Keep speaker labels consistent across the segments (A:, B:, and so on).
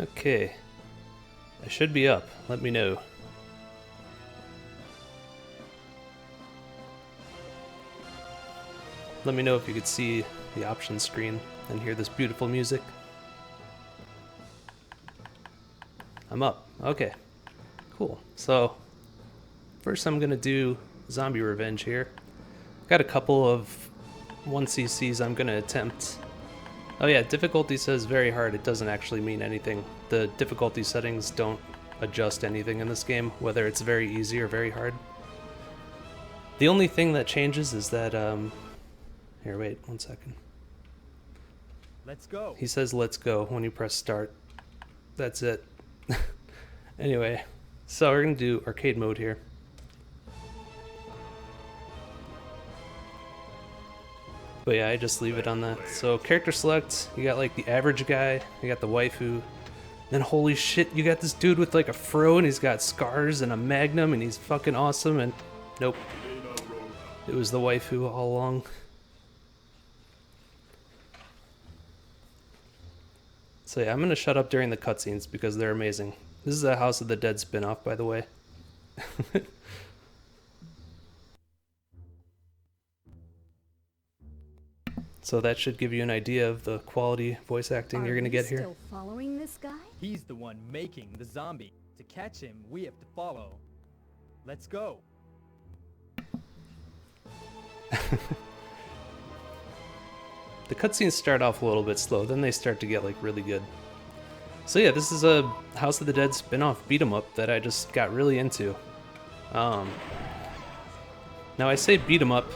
A: Okay. I should be up. Let me know. Let me know if you could see the options screen and hear this beautiful music. I'm up. Okay. Cool. So, first I'm going to do Zombie Revenge here. Got a couple of 1cc's I'm going to attempt. Oh yeah, difficulty says very hard. It doesn't actually mean anything. The difficulty settings don't adjust anything in this game, whether it's very easy or very hard. The only thing that changes is that, here, wait, 1 second.
B: Let's go.
A: He says let's go when you press start. That's it. Anyway, so we're going to do arcade mode here. But yeah, I just leave it on that. So character select, you got like the average guy, you got the waifu, then holy shit, you got this dude with like a fro and he's got scars and a magnum and he's fucking awesome, and nope. It was the waifu all along. So yeah, I'm gonna shut up during the cutscenes because they're amazing. This is a House of the Dead spin-off, by the way. So that should give you an idea of the quality voice acting you're gonna get here.
C: Still following this guy?
B: He's the one making the zombie. To catch him, we have to follow. Let's go.
A: The cutscenes start off a little bit slow, then they start to get like really good. So yeah, this is a House of the Dead spin-off beat 'em up that I just got really into. Now I say beat 'em up,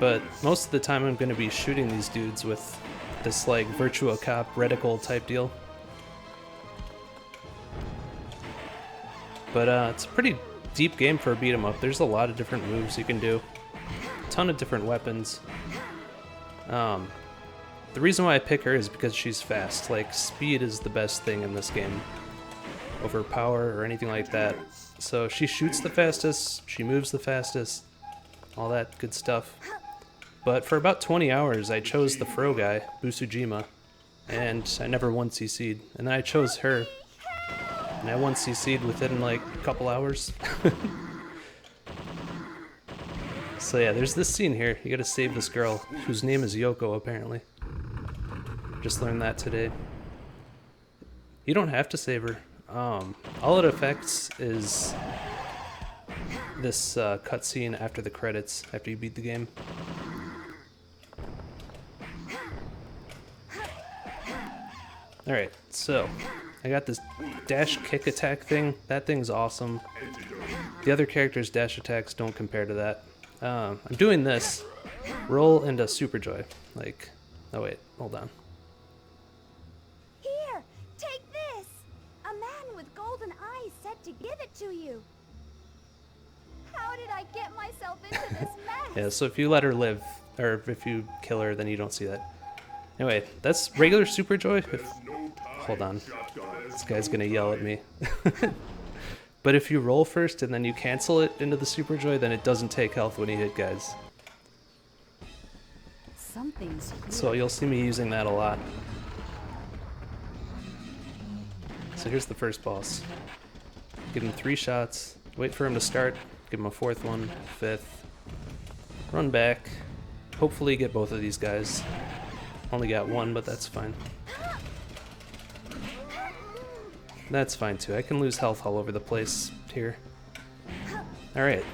A: but most of the time I'm going to be shooting these dudes with this like Virtua Cop reticle type deal. But it's a pretty deep game for a beat 'em up. There's a lot of different moves you can do, a ton of different weapons. The reason why I pick her is because she's fast. Like, speed is the best thing in this game over power or anything like that. So she shoots the fastest, she moves the fastest, all that good stuff. But for about 20 hours I chose the fro guy, Busujima, and I never 1cc'd. And then I chose her, and I 1cc'd within like a couple hours. So yeah, there's this scene here. You gotta save this girl, whose name is Yoko apparently. Just learned that today. You don't have to save her. All it affects is this cutscene after the credits, after you beat the game. Alright, so I got this dash kick attack thing. That thing's awesome. The other characters' dash attacks don't compare to that. I'm doing this. Roll into Super Joy. Like, oh wait, hold on.
C: Here, take this. A man with golden eyes said to give it to you. How did I get myself into this mess?
A: Yeah, so if you let her live, or if you kill her, then you don't see that. Anyway, that's regular Super Joy. Hold on. This guy's gonna yell at me. But if you roll first and then you cancel it into the Super Joy, then it doesn't take health when you hit guys.
C: Something's here.
A: So you'll see me using that a lot. So here's the first boss. Give him 3 shots, wait for him to start, give him a 4th one, 5th, run back, hopefully get both of these guys. Only got 1, but that's fine. That's fine too. I can lose health all over the place here. Alright.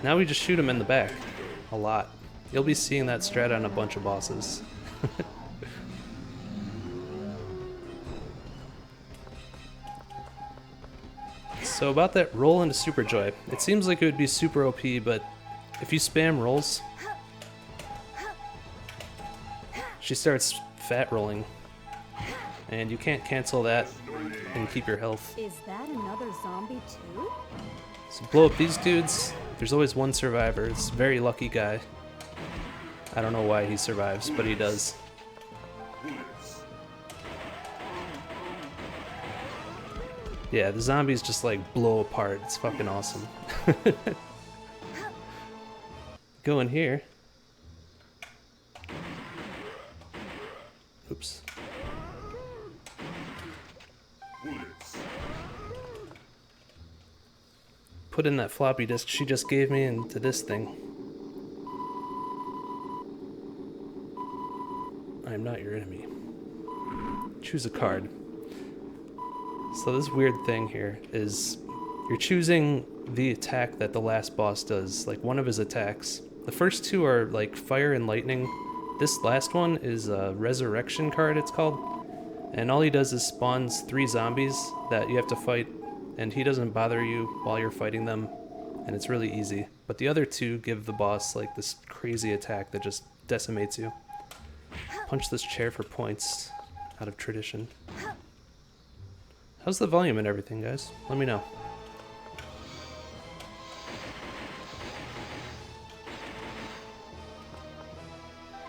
A: Now we just shoot him in the back. A lot. You'll be seeing that strat on a bunch of bosses. So about that roll into Super Joy. It seems like it would be super OP, but if you spam rolls, she starts fat rolling. And you can't cancel that and keep your health.
C: Is that another zombie too?
A: So blow up these dudes. There's always one survivor. It's a very lucky guy. I don't know why he survives, but he does. Yeah, the zombies just like blow apart. It's fucking awesome. Go in here. Oops. put in that floppy disk she just gave me into this thing. I am not your enemy. Choose a card. So this weird thing here is you're choosing the attack that the last boss does, like one of his attacks. The first two are like fire and lightning. This last one is a resurrection card, it's called. And all he does is spawns 3 zombies that you have to fight, and he doesn't bother you while you're fighting them, and it's really easy. But the other 2 give the boss like this crazy attack that just decimates you. Punch this chair for points, out of tradition. How's the volume and everything, guys? Let me know.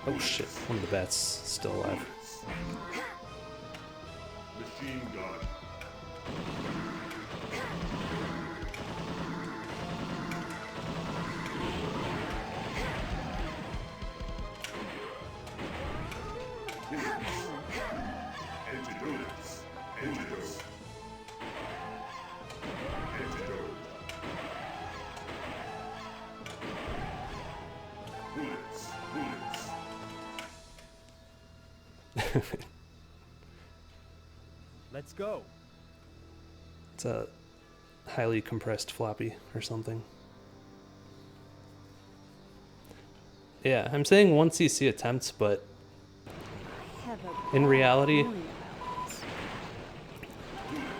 A: Oh shit, one of the bats still alive.
D: Machine gun. Antidotes. Antidote. Antidote. Bullets. Bullets.
B: Let's go.
A: It's a highly compressed floppy or something. Yeah, I'm saying 1cc attempts, but in reality,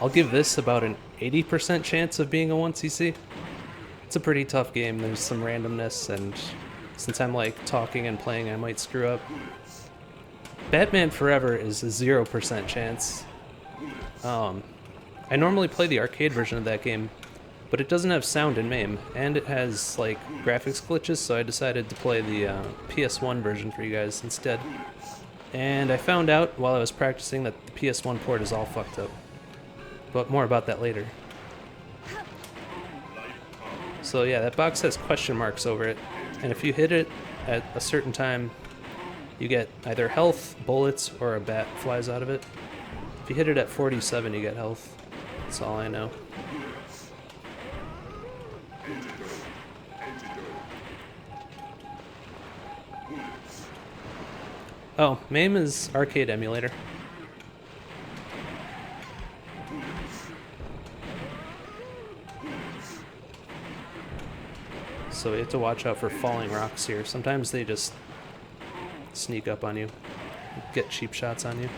A: I'll give this about an 80% chance of being a 1cc. It's a pretty tough game. There's some randomness, and since I'm like talking and playing, I might screw up. Batman Forever is a 0% chance. I normally play the arcade version of that game, but it doesn't have sound in MAME, and it has like graphics glitches, so I decided to play the PS1 version for you guys instead. And I found out while I was practicing that the PS1 port is all fucked up. But more about that later. So yeah, that box has question marks over it, and if you hit it at a certain time, you get either health, bullets, or a bat flies out of it. If you hit it at 47, you get health. That's all I know. Oh, MAME is arcade emulator. So you have to watch out for falling rocks here. Sometimes they just sneak up on you, get cheap shots on you.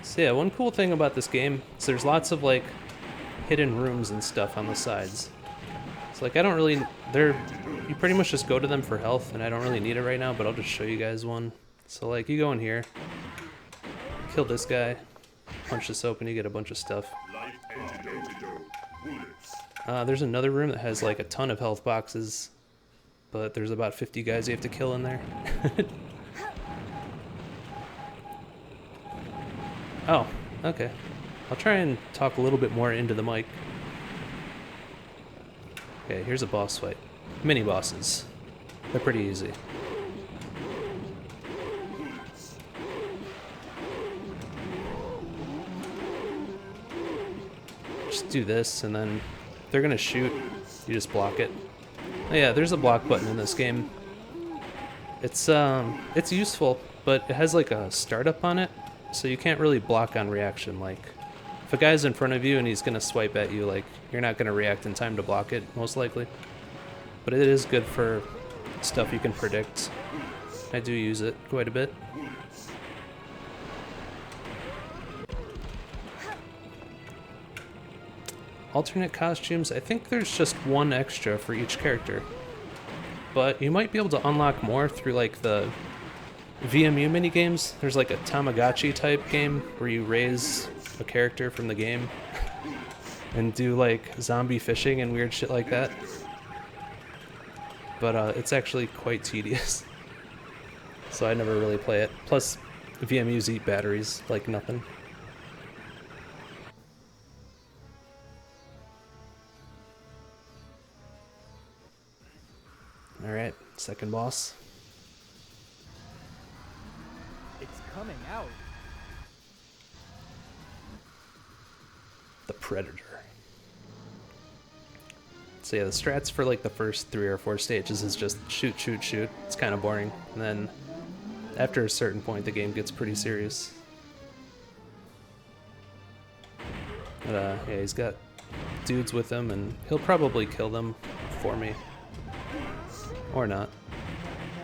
A: So yeah, one cool thing about this game is there's lots of like hidden rooms and stuff on the sides. So like I don't really, you pretty much just go to them for health, and I don't really need it right now, but I'll just show you guys one. So like you go in here, kill this guy, punch this open, you get a bunch of stuff. There's another room that has like a ton of health boxes, but there's about 50 guys you have to kill in there. Oh, okay. I'll try and talk a little bit more into the mic. Okay, here's a boss fight. Mini bosses. They're pretty easy. Just do this, and then they're gonna shoot. You just block it. Oh yeah, there's a block button in this game. It's useful, but it has like a startup on it, so you can't really block on reaction. Like, if a guy's in front of you and he's gonna swipe at you, like, you're not gonna react in time to block it, most likely. But it is good for stuff you can predict. I do use it quite a bit. Alternate costumes, I think there's just one extra for each character. But you might be able to unlock more through like the VMU minigames. There's like a Tamagotchi type game where you raise a character from the game and do like zombie fishing and weird shit like that. But it's actually quite tedious. So I never really play it. Plus, VMUs eat batteries like nothing. Alright, second boss.
B: It's coming out.
A: Predator. So yeah, the strats for like the first 3 or 4 stages is just shoot, shoot, shoot. It's kind of boring. And then after a certain point, the game gets pretty serious. But yeah, he's got dudes with him, and he'll probably kill them for me. Or not.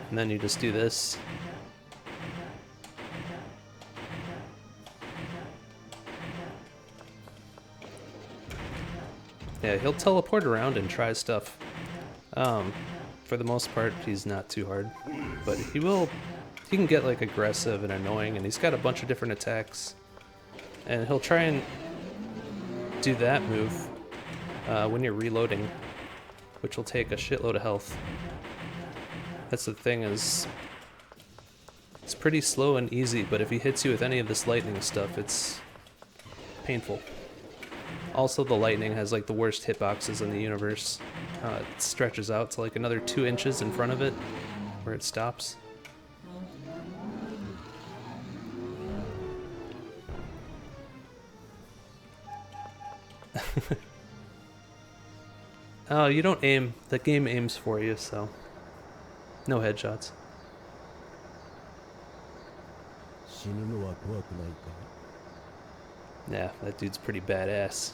A: And then you just do this. Yeah, he'll teleport around and try stuff. For the most part, he's not too hard. But he can get like aggressive and annoying, and he's got a bunch of different attacks. And he'll try and do that move when you're reloading, which will take a shitload of health. That's the thing, is it's pretty slow and easy, but if he hits you with any of this lightning stuff, it's painful. Also, the lightning has like the worst hitboxes in the universe. It stretches out to like another 2 inches in front of it, where it stops. Oh, you don't aim. The game aims for you, so no headshots. Yeah, that dude's pretty badass.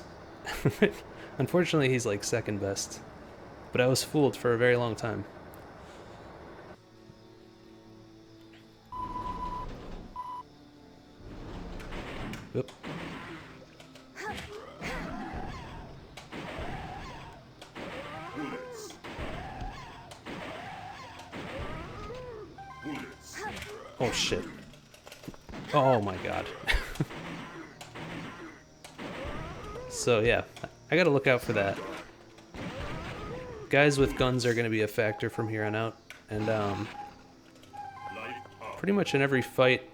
A: Unfortunately, he's like second best. But I was fooled for a very long time. Oop. Oh shit. Oh my god. So yeah, I gotta look out for that. Guys with guns are gonna be a factor from here on out, and pretty much in every fight,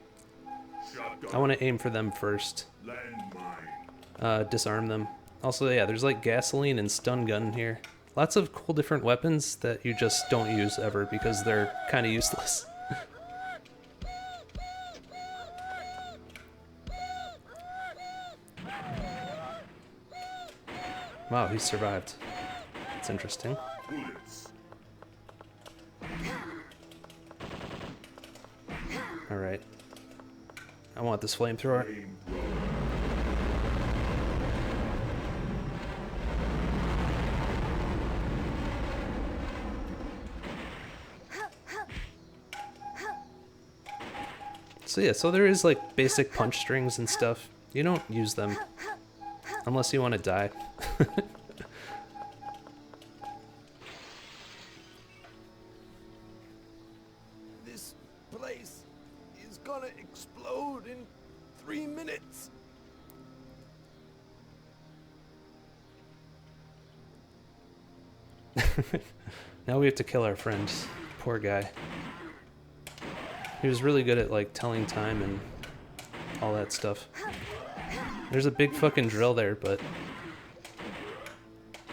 A: I want to aim for them first. Disarm them. Also, yeah, there's like gasoline and stun gun here. Lots of cool different weapons that you just don't use ever because they're kind of useless. Wow, he survived. That's interesting. Alright. I want this flamethrower. So yeah, so there is like basic punch strings and stuff. You don't use them unless you want to die.
E: This place is gonna explode in 3 minutes.
A: Now we have to kill our friend. Poor guy. He was really good at like telling time and all that stuff. There's a big fucking drill there, but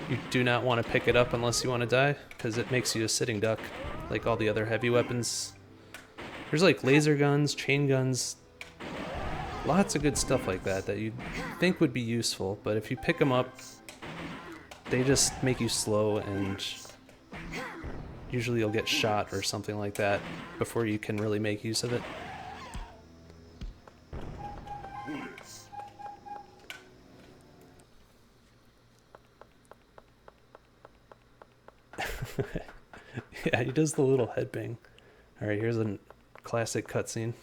A: you do not want to pick it up unless you want to die, because it makes you a sitting duck, like all the other heavy weapons. There's like laser guns, chain guns, lots of good stuff like that that you'd think would be useful, but if you pick them up, they just make you slow, and usually you'll get shot or something like that before you can really make use of it. Yeah, he does the little headbang. Alright, here's a classic cutscene.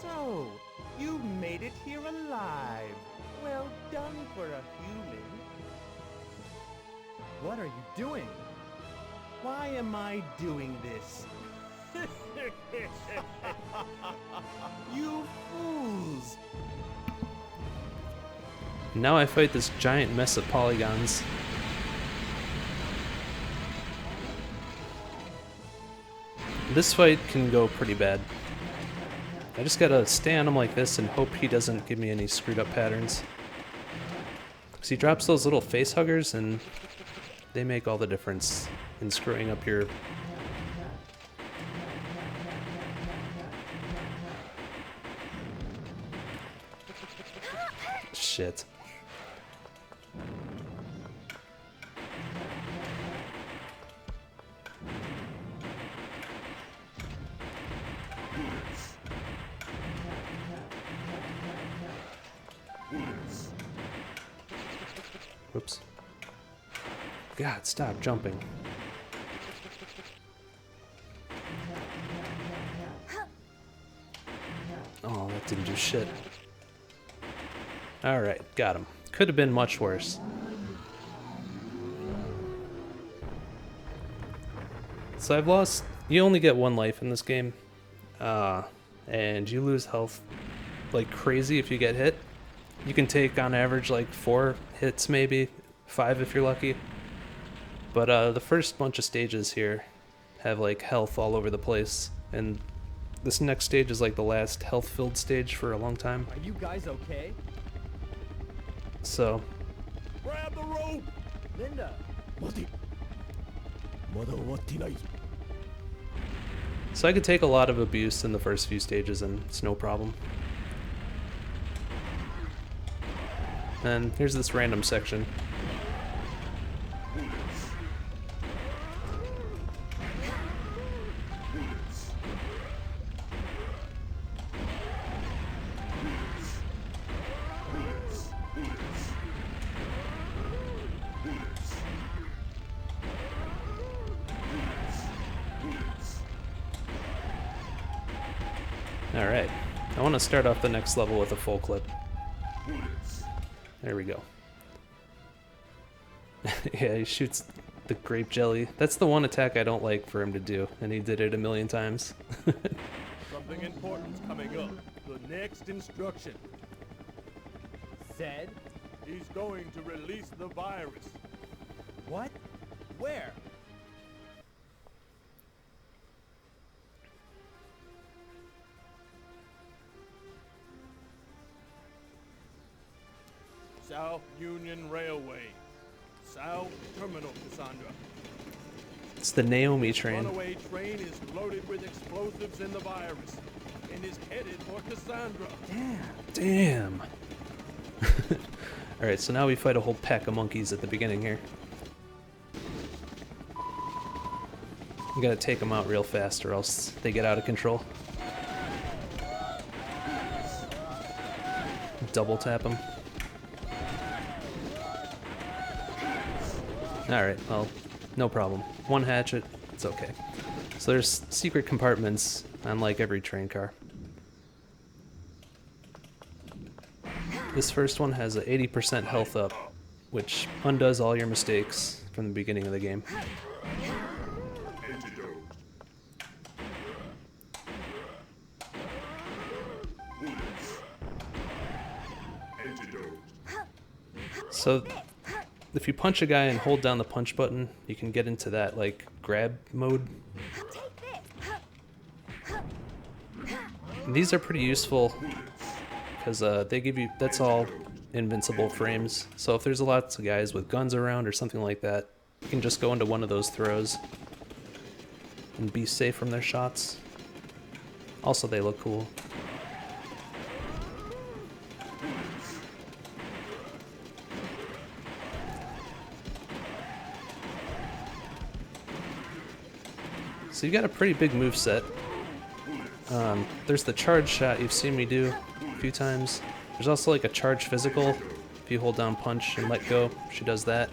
F: So, you made it here alive. Well done for a human.
B: What are you doing?
F: Why am I doing this? You fools!
A: Now I fight this giant mess of polygons. This fight can go pretty bad. I just gotta stay on him like this and hope he doesn't give me any screwed up patterns. Because he drops those little face huggers and they make all the difference in screwing up your Shit. Whoops. God, stop jumping. Oh, that didn't do shit. Alright, got him. Could have been much worse. So I've lost... You only get 1 life in this game. And you lose health like crazy if you get hit. You can take, on average, like 4 hits maybe. 5 if you're lucky. But the first bunch of stages here have like health all over the place. And this next stage is like the last health-filled stage for a long time.
B: Are you guys okay?
A: So...
E: Grab the rope!
B: Linda!
A: So I could take a lot of abuse in the first few stages and it's no problem. And here's this random section. Alright, I want to start off the next level with a full clip. There we go. Yeah, he shoots the grape jelly. That's the one attack I don't like for him to do, and he did it a million times.
E: Something important's coming up. The next instruction.
B: Said?
E: He's going to release the virus.
B: What? Where?
E: South Union Railway. South Terminal, Cassandra.
A: It's the Naomi train.
E: Runaway train is loaded with explosives in the virus and is headed for Cassandra.
A: Damn. Alright, so now we fight a whole pack of monkeys at the beginning here. We gotta take them out real fast or else they get out of control. Double tap them. Alright, well, no problem. 1 hatchet, it's okay. So there's secret compartments on like every train car. This first one has a 80% health up, which undoes all your mistakes from the beginning of the game.
D: Antidote. Antidote.
A: So if you punch a guy and hold down the punch button, you can get into that like grab mode. And these are pretty useful because they give you, that's all invincible frames. So if there's lots of guys with guns around or something like that, you can just go into one of those throws and be safe from their shots. Also, they look cool. So you got a pretty big move set. There's the charge shot you've seen me do a few times. There's also like a charge physical. If you hold down punch and let go, she does that.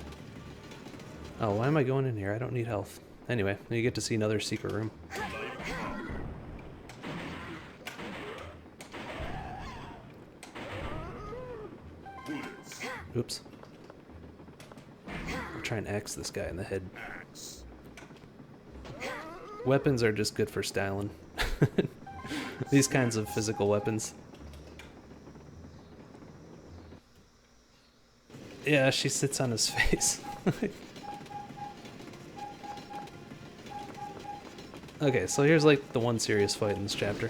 A: Oh, why am I going in here? I don't need health. Anyway, you get to see another secret room. Oops. I'll try and axe this guy in the head. Weapons are just good for styling. These kinds of physical weapons. Yeah, she sits on his face. Okay, so here's like the one serious fight in this chapter.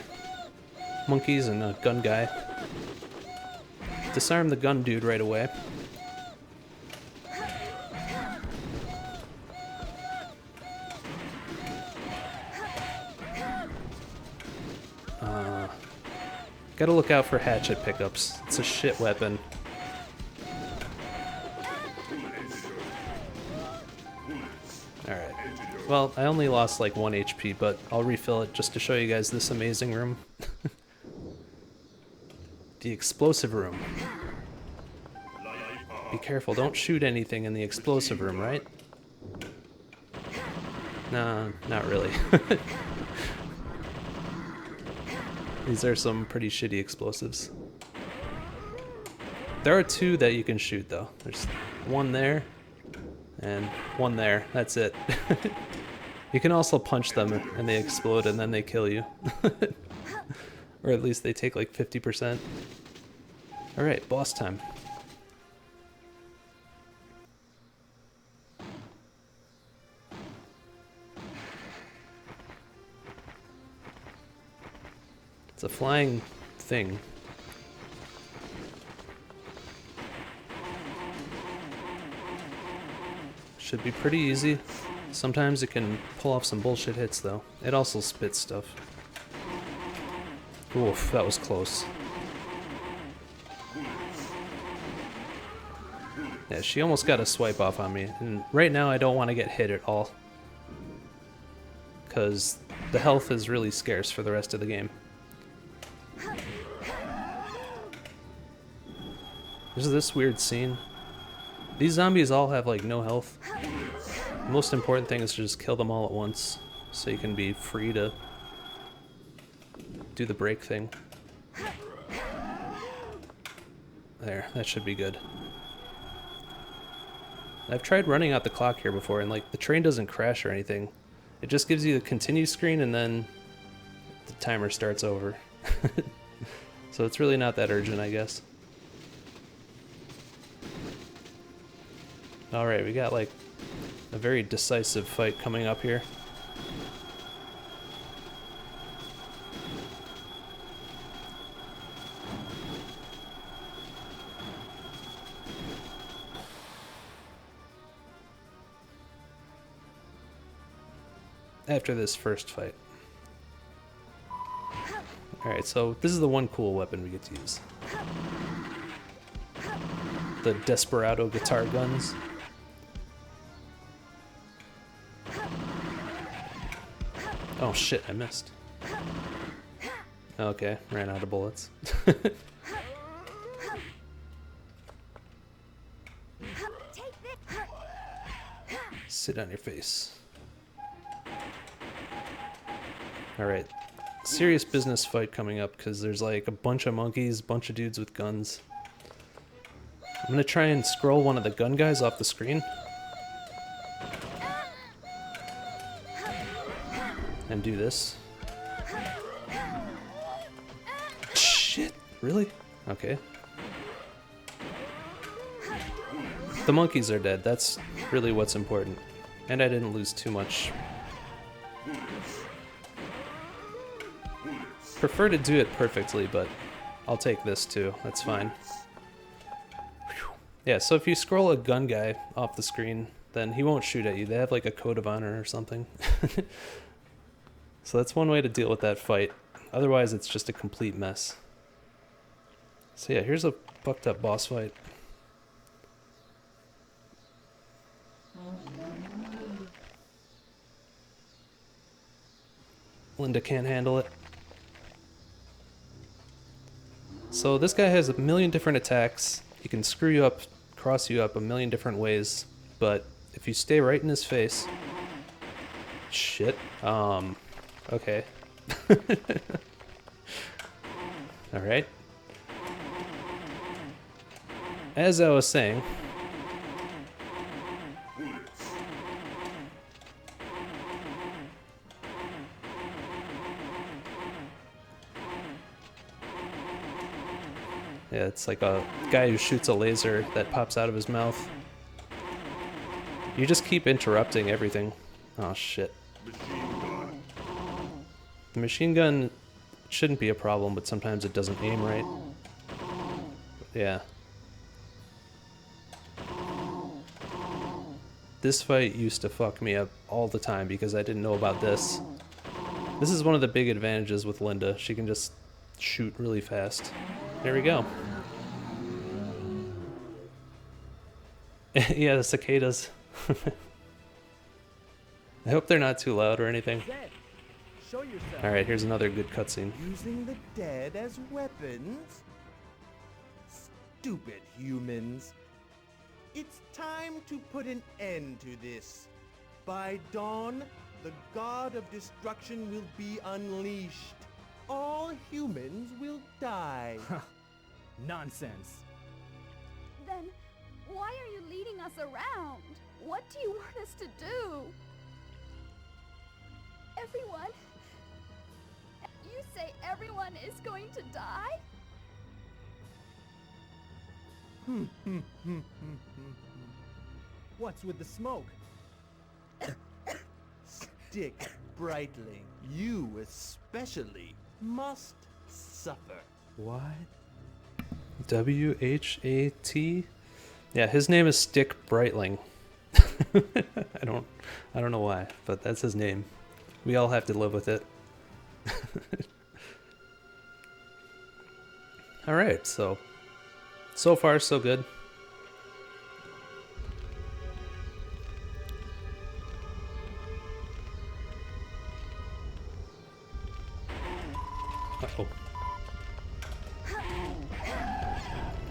A: Monkeys and a gun guy. Disarm the gun dude right away. Gotta look out for hatchet pickups. It's a shit weapon. Alright. Well, I only lost like 1 HP, but I'll refill it just to show you guys this amazing room. The explosive room. Be careful, don't shoot anything in the explosive room, right? Nah, not really. These are some pretty shitty explosives. There are 2 that you can shoot though. There's 1 there, and 1 there. That's it. You can also punch them and they explode and then they kill you. Or at least they take like 50%. Alright, boss time. It's a flying thing. Should be pretty easy. Sometimes it can pull off some bullshit hits though. It also spits stuff. Oof, that was close. Yeah, she almost got a swipe off on me. And right now I don't want to get hit at all. Because the health is really scarce for the rest of the game. There's this weird scene. These zombies all have like no health. The most important thing is to just kill them all at once, so you can be free to do the break thing. There, that should be good. I've tried running out the clock here before, and like the train doesn't crash or anything. It just gives you the continue screen and then the timer starts over. So it's really not that urgent, I guess. Alright, we got like a very decisive fight coming up here. After this first fight. Alright, so this is the one cool weapon we get to use. The Desperado guitar guns. Oh shit, I missed. Okay, ran out of bullets. Sit on your face. Alright, serious business fight coming up because there's like a bunch of monkeys, bunch of dudes with guns. I'm gonna try and scroll one of the gun guys off the screen. And do this. Shit, really? Okay. The monkeys are dead, that's really what's important. And I didn't lose too much. Prefer to do it perfectly, but I'll take this too, that's fine. Yeah, so if you scroll a gun guy off the screen, then he won't shoot at you. They have like a code of honor or something. So that's one way to deal with that fight. Otherwise, it's just a complete mess. So yeah, here's a fucked up boss fight. Linda can't handle it. So this guy has a million different attacks. He can screw you up, cross you up a million different ways, but if you stay right in his face... Shit. Okay. Alright. As I was saying... Yeah, it's like a guy who shoots a laser that pops out of his mouth. You just keep interrupting everything. Oh shit. The machine gun shouldn't be a problem, but sometimes it doesn't aim right. Yeah. This fight used to fuck me up all the time because I didn't know about this. This is one of the big advantages with Linda. She can just shoot really fast. There we go. Yeah, the cicadas. I hope they're not too loud or anything.
B: Zed, show yourself.
A: Alright, here's another good cutscene.
F: Using the dead as weapons? Stupid humans. It's time to put an end to this. By dawn, the god of destruction will be unleashed. All humans will die.
B: Nonsense.
C: Then why are you leading us around? What do you want us to do? Everyone? You say everyone is going to die?
B: What's with the smoke?
F: Stick Brightling, you especially must suffer.
A: What? W-H-A-T? Yeah, his name is Stick Brightling. I don't know why, but that's his name. We all have to live with it. Alright, so far so good. Uh-oh.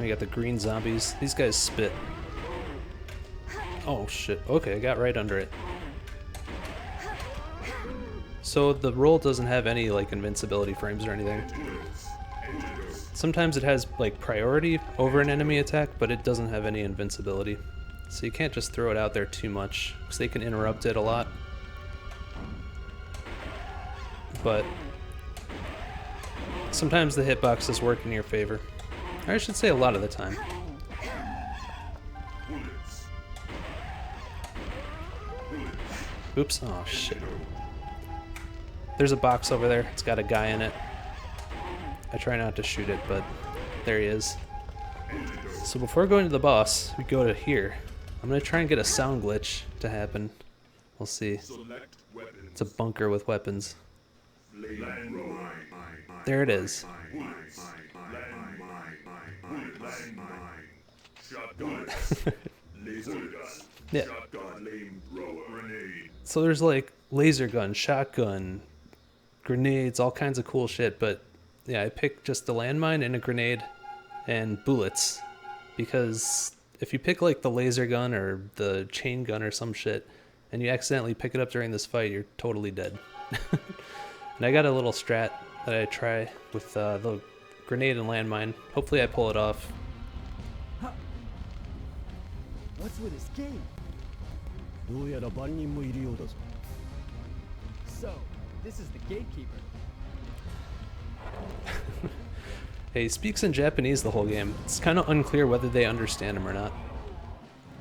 A: We got the green zombies. These guys spit. Oh shit. Okay, I got right under it. So the roll doesn't have any like invincibility frames or anything. Sometimes it has like priority over an enemy attack, but it doesn't have any invincibility. So you can't just throw it out there too much, because they can interrupt it a lot. But sometimes the hitboxes work in your favor. Or I should say a lot of the time. Oops, oh shit. There's a box over there, it's got a guy in it. I try not to shoot it, but there he is. So before going to the boss, we go to here. I'm gonna try and get a sound glitch to happen. We'll see. It's a bunker with weapons. There it is. Yeah. So there's like laser gun, shotgun, grenades, all kinds of cool shit, but yeah, I picked just the landmine and a grenade and bullets, because if you pick like the laser gun or the chain gun or some shit and you accidentally pick it up during this fight, you're totally dead. And I got a little strat that I try with the grenade and landmine. Hopefully I pull it off.
B: What's with his gate? So, this is the gatekeeper.
A: Hey, he speaks in Japanese the whole game. It's kind of unclear whether they understand him or not.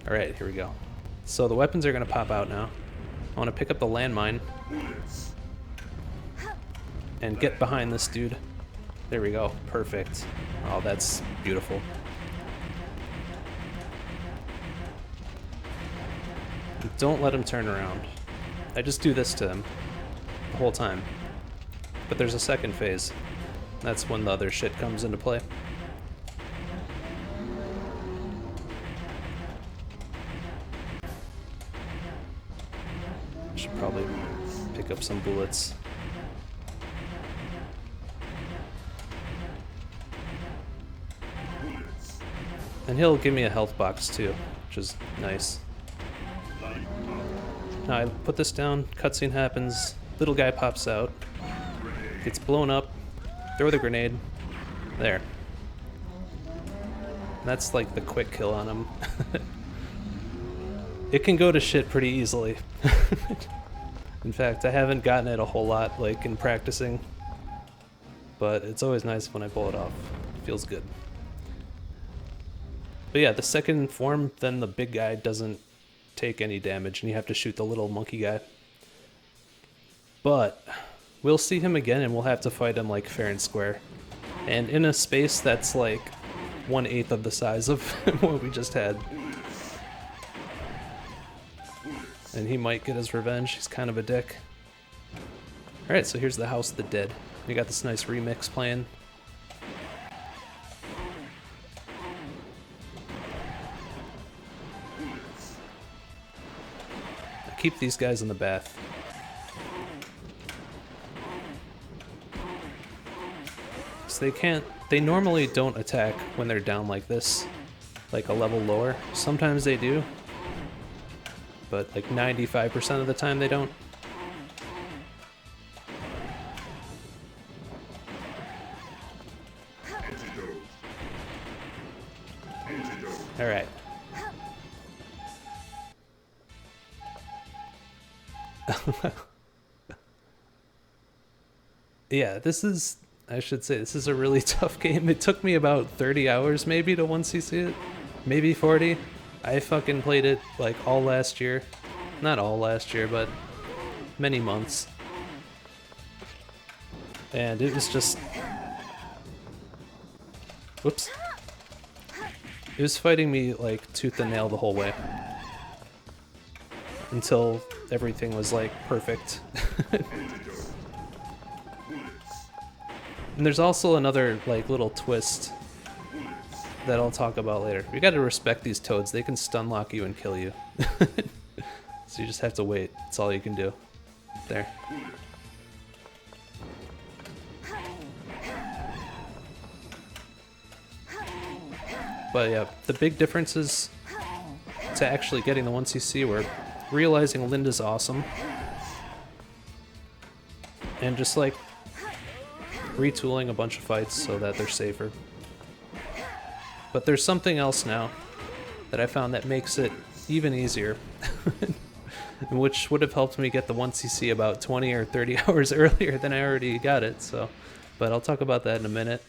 A: Alright, here we go. So the weapons are going to pop out now. I want to pick up the landmine and get behind this dude. There we go. Perfect. Oh, that's beautiful. Don't let him turn around. I just do this to him the whole time. But there's a second phase. That's when the other shit comes into play. Should probably pick up some bullets. And he'll give me a health box too, which is nice. Now I put this down, cutscene happens, little guy pops out, gets blown up, throw the grenade, there. That's like the quick kill on him. It can go to shit pretty easily. In fact, I haven't gotten it a whole lot like in practicing, but it's always nice when I pull it off. It feels good. But yeah, the second form, then the big guy doesn't take any damage and you have to shoot the little monkey guy. But we'll see him again and we'll have to fight him like fair and square. And in a space that's like 1/8 of the size of what we just had. And he might get his revenge, he's kind of a dick. Alright, so here's the House of the Dead. We got this nice remix playing. I keep these guys in the bath. So they normally don't attack when they're down like this, like a level lower. Sometimes they do, but like 95% of the time they don't.
D: Antidote. Antidote.
A: All right. Yeah, I should say, this is a really tough game. It took me about 30 hours maybe to 1cc it. Maybe 40. I fucking played it like all last year. Not all last year, but many months. And it was just... Whoops. It was fighting me like tooth and nail the whole way. Until everything was like perfect. And there's also another like little twist that I'll talk about later. You gotta respect these toads. They can stun lock you and kill you. So you just have to wait. That's all you can do. There. But yeah, the big differences to actually getting the 1cc were realizing Linda's awesome. And just like retooling a bunch of fights so that they're safer. But there's something else now that I found that makes it even easier. Which would have helped me get the 1cc about 20 or 30 hours earlier than I already got it, so. But I'll talk about that in a minute.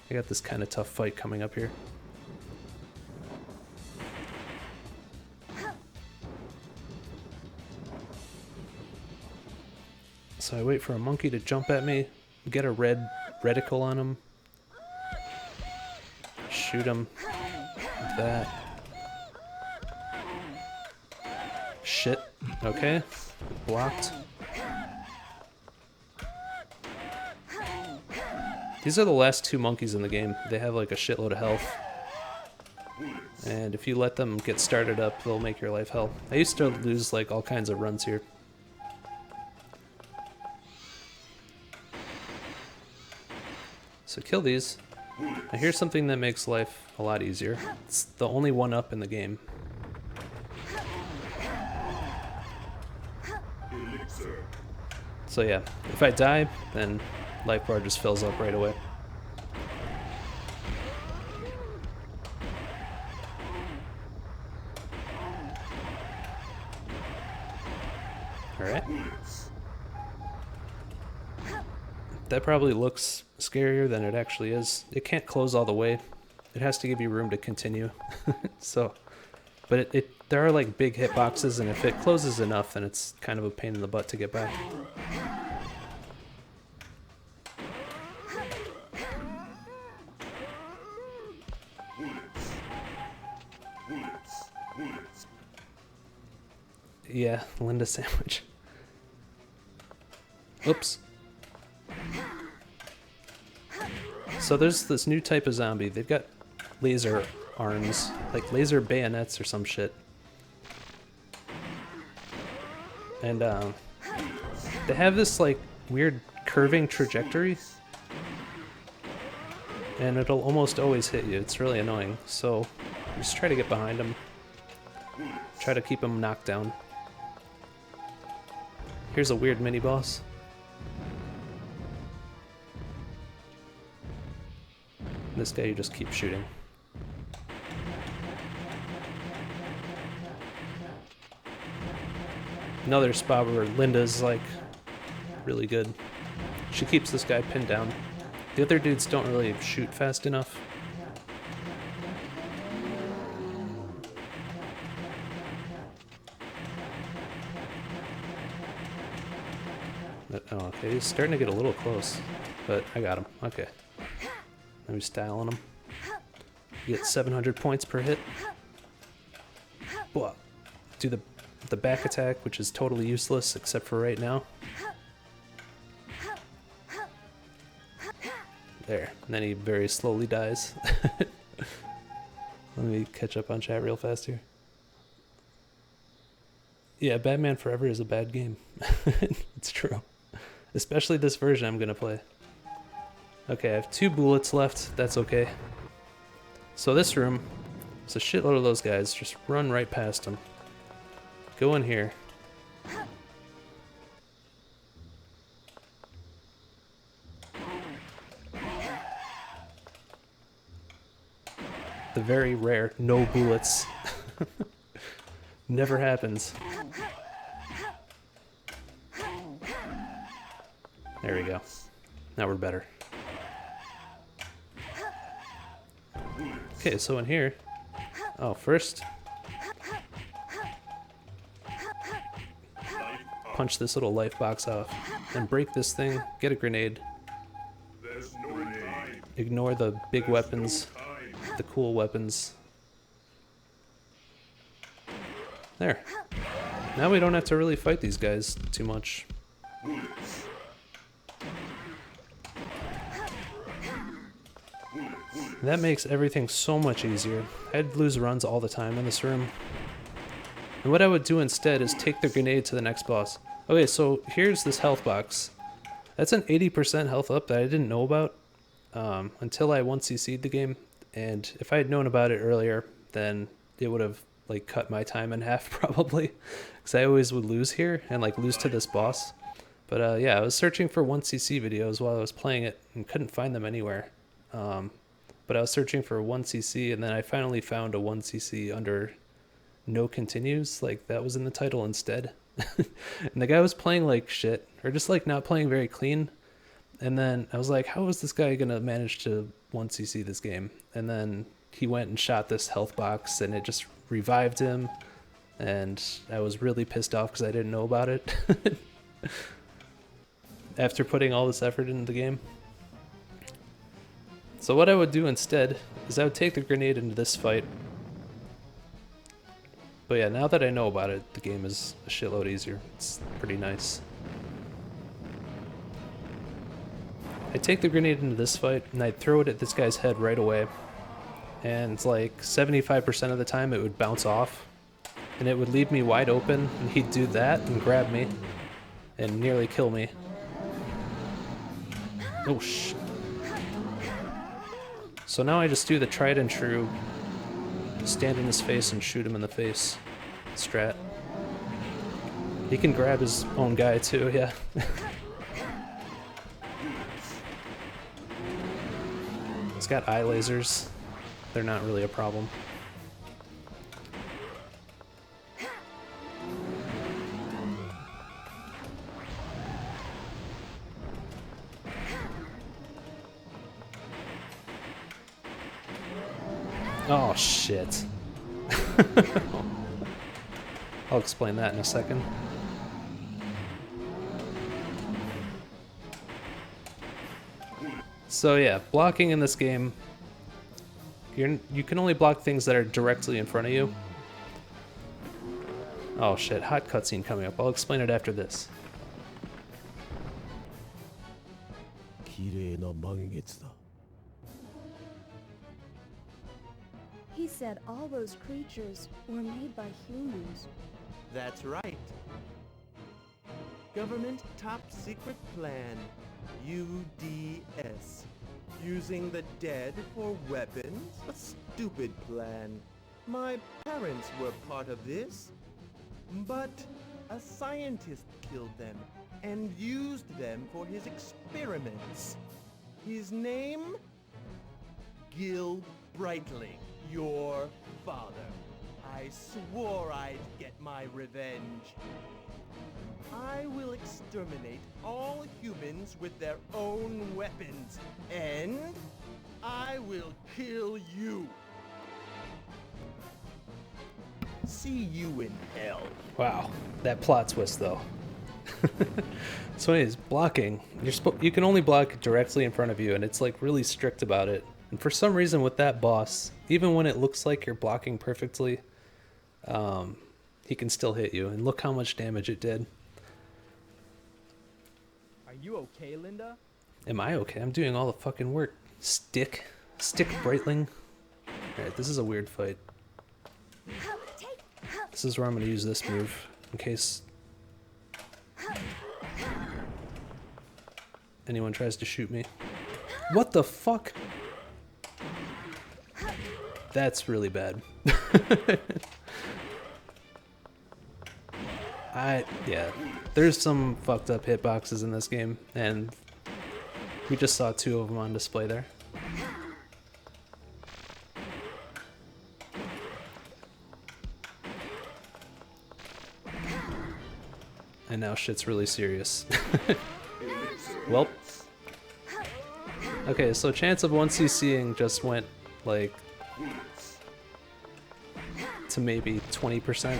A: I got this kind of tough fight coming up here. So I wait for a monkey to jump at me, get a red reticle on him, shoot him with that. Shit. Okay. Blocked. These are the last two monkeys in the game. They have like a shitload of health. And if you let them get started up, they'll make your life hell. I used to lose like all kinds of runs here. So kill these. Now here's something that makes life a lot easier. It's the only one up in the game. So yeah, if I die, then life bar just fills up right away. Alright. That probably looks scarier than it actually is. It can't close all the way. It has to give you room to continue. So, but there are like big hitboxes, and if it closes enough, then it's kind of a pain in the butt to get back. Yeah, Linda sandwich. Oops. So there's this new type of zombie. They've got laser arms, like laser bayonets or some shit. And they have this like weird curving trajectory. And it'll almost always hit you. It's really annoying. So just try to get behind them. Try to keep them knocked down. Here's a weird mini boss. This guy you just keep shooting. Another spot where Linda's like really good. She keeps this guy pinned down. The other dudes don't really shoot fast enough. Oh, okay, he's starting to get a little close, but I got him. Okay. Let me style on him. You get 700 points per hit. Whoa. Do the back attack, which is totally useless except for right now. There. And then he very slowly dies. Let me catch up on chat real fast here. Yeah, Batman Forever is a bad game. It's true. Especially this version I'm gonna play. Okay, I have 2 bullets left. That's okay. So this room, it's a shitload of those guys. Just run right past them. Go in here. The very rare no bullets. Never happens. There we go. Now we're better. Okay, so in here... Oh, first... punch this little life box off. Then break this thing, get a grenade.
D: There's no time.
A: Ignore the big weapons,
D: Time.
A: the cool weapons. There. Now we don't have to really fight these guys too much.
D: Bullets.
A: That makes everything so much easier. I'd lose runs all the time in this room. And what I would do instead is take the grenade to the next boss. Okay, so here's this health box. That's an 80% health up that I didn't know about until I 1cc'd the game. And if I had known about it earlier, then it would have like cut my time in half probably. Because I always would lose here and like lose to this boss. But yeah, I was searching for 1cc videos while I was playing it and couldn't find them anywhere. But I was searching for 1cc and then I finally found a 1cc under no continues, like that was in the title instead. And the guy was playing like shit, or just like not playing very clean. And then I was like, how is this guy gonna manage to 1cc this game? And then he went and shot this health box and it just revived him. And I was really pissed off because I didn't know about it. After putting all this effort into the game. So what I would do instead is I would take the grenade into this fight. But yeah, now that I know about it, the game is a shitload easier. It's pretty nice. I take the grenade into this fight, and I'd throw it at this guy's head right away. And like 75% of the time it would bounce off. And it would leave me wide open, and he'd do that and grab me. And nearly kill me. Oh shit. So now I just do the tried and true stand in his face and shoot him in the face strat. He can grab his own guy too, yeah. He's got eye lasers. They're not really a problem. Oh, shit. I'll explain that in a second. So yeah, blocking in this game, you can only block things that are directly in front of you. Oh shit, hot cutscene coming up. I'll explain it after this.
C: He said all those creatures were made by humans.
F: That's right. Government Top Secret Plan, UDS. Using the dead for weapons? A stupid plan. My parents were part of this. But a scientist killed them and used them for his experiments. His name? Gil Brightling, your father. I swore I'd get my revenge. I will exterminate all humans with their own weapons, and I will kill you. See you in hell.
A: Wow, that plot twist though. So anyways, blocking. You can only block directly in front of you, and it's like really strict about it. And for some reason with that boss, even when it looks like you're blocking perfectly, he can still hit you. And look how much damage it did.
B: Are you okay, Linda?
A: Am I okay? I'm doing all the fucking work. Stick Breitling. Alright, this is a weird fight. This is where I'm going to use this move. in case anyone tries to shoot me. What the fuck? That's really bad. Yeah, there's some fucked up hitboxes in this game, and we just saw 2 of them on display there. And now shit's really serious. Well. Okay, so chance of 1cc'ing just went, like, to maybe 20%.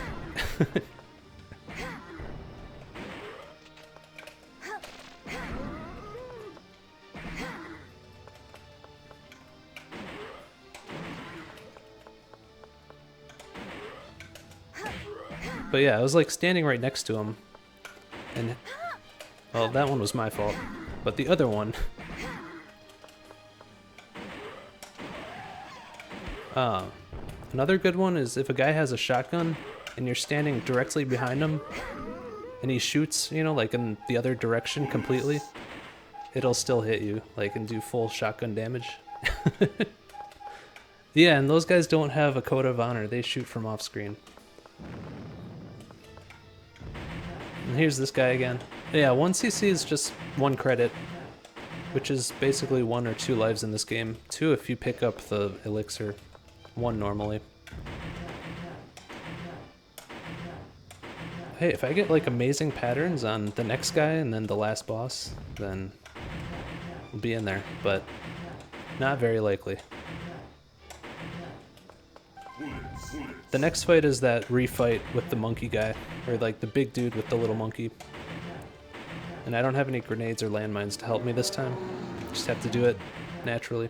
A: But yeah, I was like standing right next to him, and well, that one was my fault, but the other one, another good one is if a guy has a shotgun and you're standing directly behind him and he shoots, you know, like in the other direction completely, it'll still hit you, like, and do full shotgun damage. Yeah, and those guys don't have a code of honor, they shoot from off screen. And here's this guy again. Yeah, 1cc is just 1 credit, which is basically 1 or 2 lives in this game. 2 if you pick up the elixir, 1 normally. Hey, if I get like amazing patterns on the next guy and then the last boss, then we'll be in there, but not very likely. The next fight is that refight with the monkey guy, or like the big dude with the little monkey. And I don't have any grenades or landmines to help me this time. Just have to do it naturally.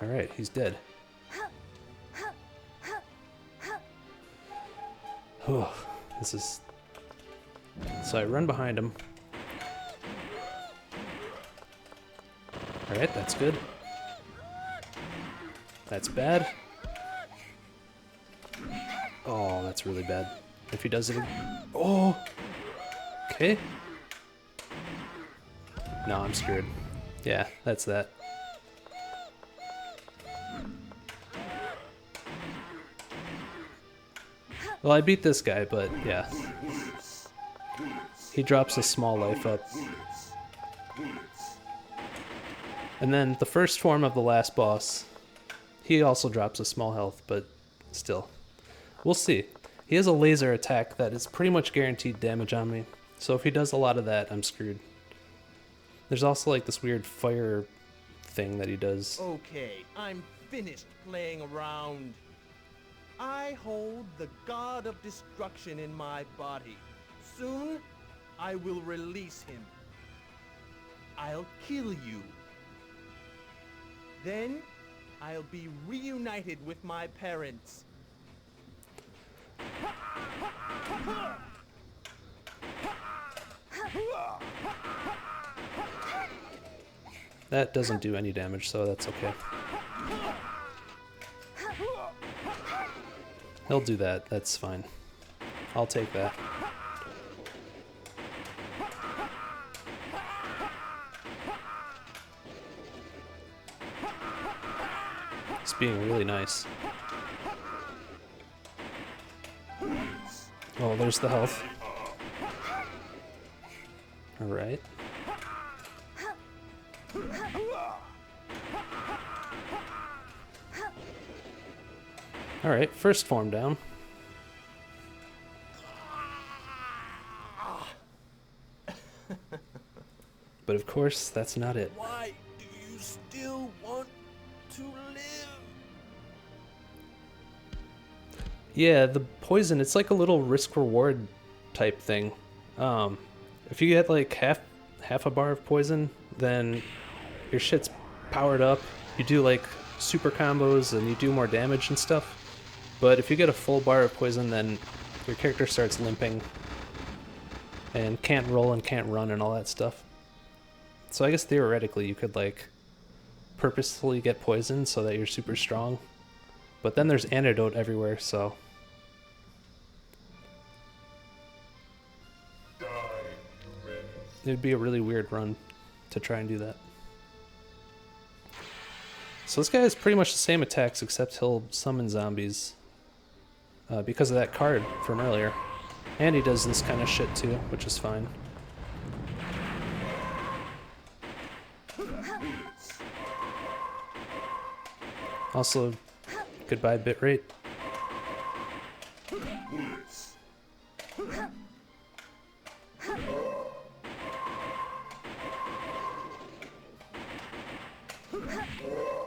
A: Alright, he's dead. Oh, this is... So I run behind him. Alright, that's good. That's bad. Oh, that's really bad. If he does it again. Oh! Okay. No, I'm screwed. Yeah, that's that. Well, I beat this guy, but yeah. He drops a small life up. And then the first form of the last boss, he also drops a small health, but still. We'll see. He has a laser attack that is pretty much guaranteed damage on me, so if he does a lot of that, I'm screwed. There's also like this weird fire thing that he does.
F: Okay, I'm finished playing around. I hold the god of destruction in my body. Soon, I will release him. I'll kill you. Then, I'll be reunited with my parents.
A: That doesn't do any damage, so that's okay. He'll do that, that's fine. I'll take that. It's being really nice. Oh, there's the health. Alright. Alright, first form down. But of course, that's not it.
F: Why do you still want to live?
A: Yeah, the poison, it's like a little risk-reward type thing. If you get like half a bar of poison, then your shit's powered up. You do like super combos and you do more damage and stuff. But if you get a full bar of poison, then your character starts limping and can't roll and can't run and all that stuff. So I guess theoretically you could like purposefully get poisoned so that you're super strong. But then there's antidote everywhere, so it'd be a really weird run to try and do that. So this guy has pretty much the same attacks, except he'll summon zombies because of that card from earlier. And he does this kind of shit too, which is fine. Also, goodbye bitrate.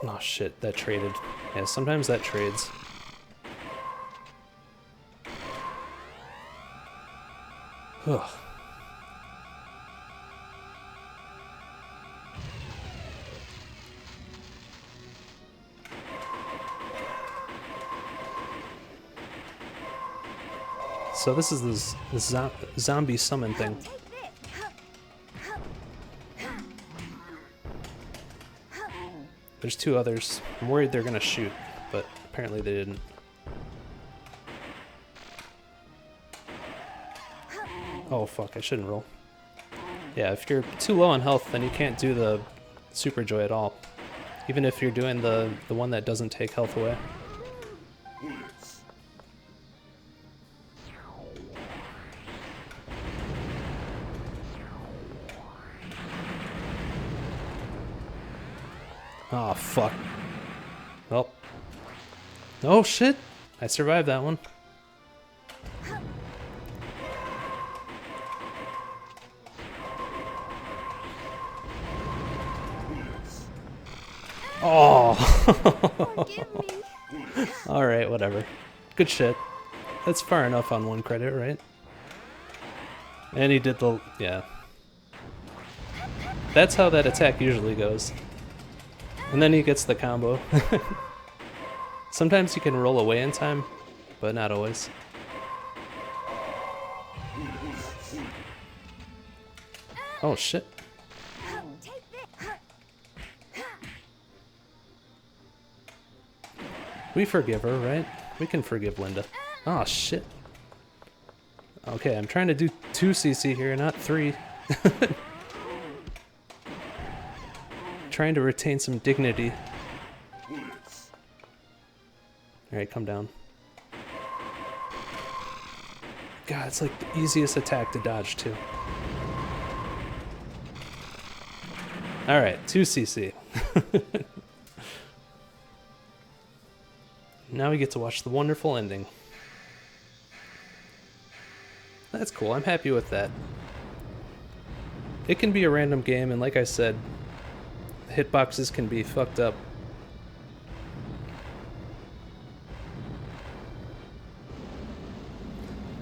A: Oh shit, that traded. Yeah, sometimes that trades. Ugh. So this is this zombie summon thing. There's two others. I'm worried they're gonna shoot, but apparently they didn't. Oh fuck, I shouldn't roll. Yeah, if you're too low on health, then you can't do the Super Joy at all. Even if you're doing the one that doesn't take health away. Oh fuck. Well. Oh shit! I survived that one. Oh!
C: Forgive me.
A: Alright, whatever. Good shit. That's far enough on one credit, right? And he did the... yeah. That's how that attack usually goes. And then he gets the combo. Sometimes you can roll away in time, but not always. Oh shit.
C: Take this.
A: We forgive her, right? We can forgive Linda. Oh shit. Okay, I'm trying to do 2 CC here, not 3. Trying to retain some dignity. Alright, come down. God, it's like the easiest attack to dodge, too. Alright, 2 CC. Now we get to watch the wonderful ending. That's cool, I'm happy with that. It can be a random game, and like I said, hitboxes can be fucked up.